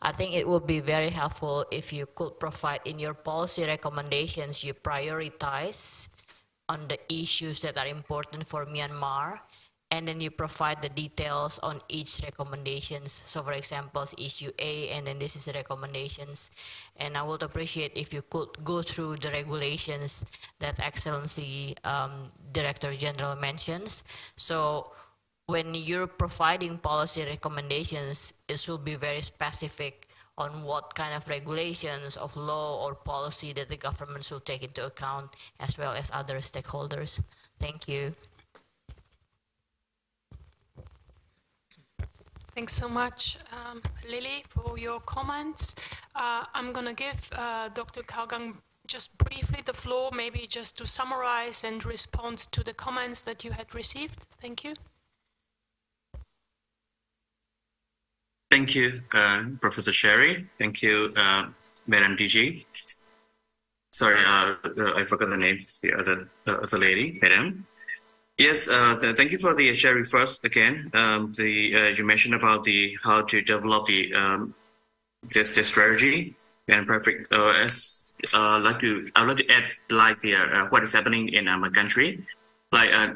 I think it would be very helpful if you could provide in your policy recommendations, you prioritize on the issues that are important for Myanmar, and then you provide the details on each recommendations. So for example, issue A, and then this is the recommendations. And I would appreciate if you could go through the regulations that Excellency Director General mentions. So when you're providing policy recommendations, it should be very specific on what kind of regulations of law or policy that the government should take into account, as well as other stakeholders. Thank you. Thanks so much, Lily, for your comments. I'm going to give Dr. Cao Kang just briefly the floor, maybe just to summarize and respond to the comments that you had received. Thank you. Thank you, Professor Sherry. Thank you, Madam DG. Sorry, I forgot the name. The other lady, Madam. Yes, thank you for the Sherry first again. You mentioned about how to develop this strategy and perfect. I'd like to add what is happening in my country.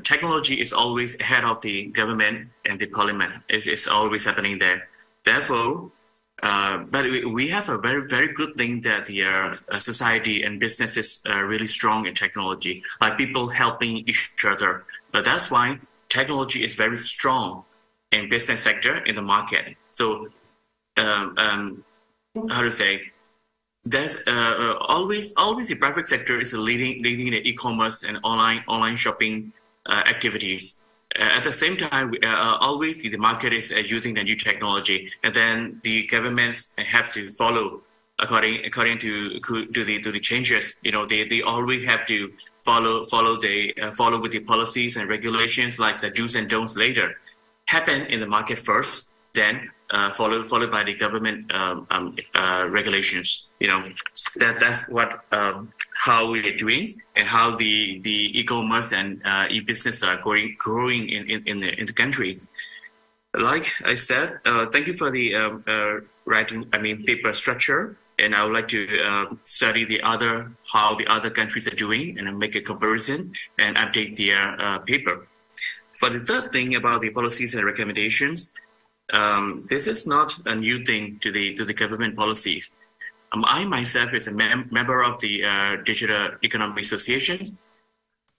Technology is always ahead of the government and the parliament. It's always happening there. Therefore, but we have a very good thing that the society and businesses are really strong in technology, like people helping each other. But that's why technology is very strong in business sector in the market. So, how to say? There's always the private sector is leading the e-commerce and online shopping activities. At the same time, always the market is using the new technology, and then the governments have to follow according to the changes. You know, they always have to follow with the policies and regulations, like the do's and don'ts later happen in the market first, then followed by the government regulations. You know, that's what how we are doing, and how the e-commerce and e-business are growing in the country. Like I said, thank you for the paper structure, and I would like to study how the other countries are doing, and make a comparison and update their paper. For the third thing about the policies and recommendations, this is not a new thing to the government policies. I myself is a member of the Digital Economy Association,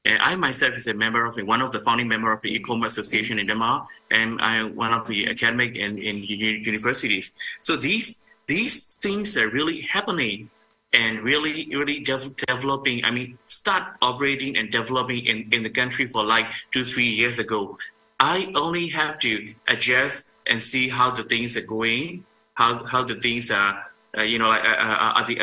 and I myself is a member of one of the founding members of the E-commerce Association in Myanmar, and I'm one of the academic in universities. So these things are really happening and really developing. I mean, start operating and developing in the country for like 2-3 years ago. I only have to adjust and see how the things are going, how the things are. Are the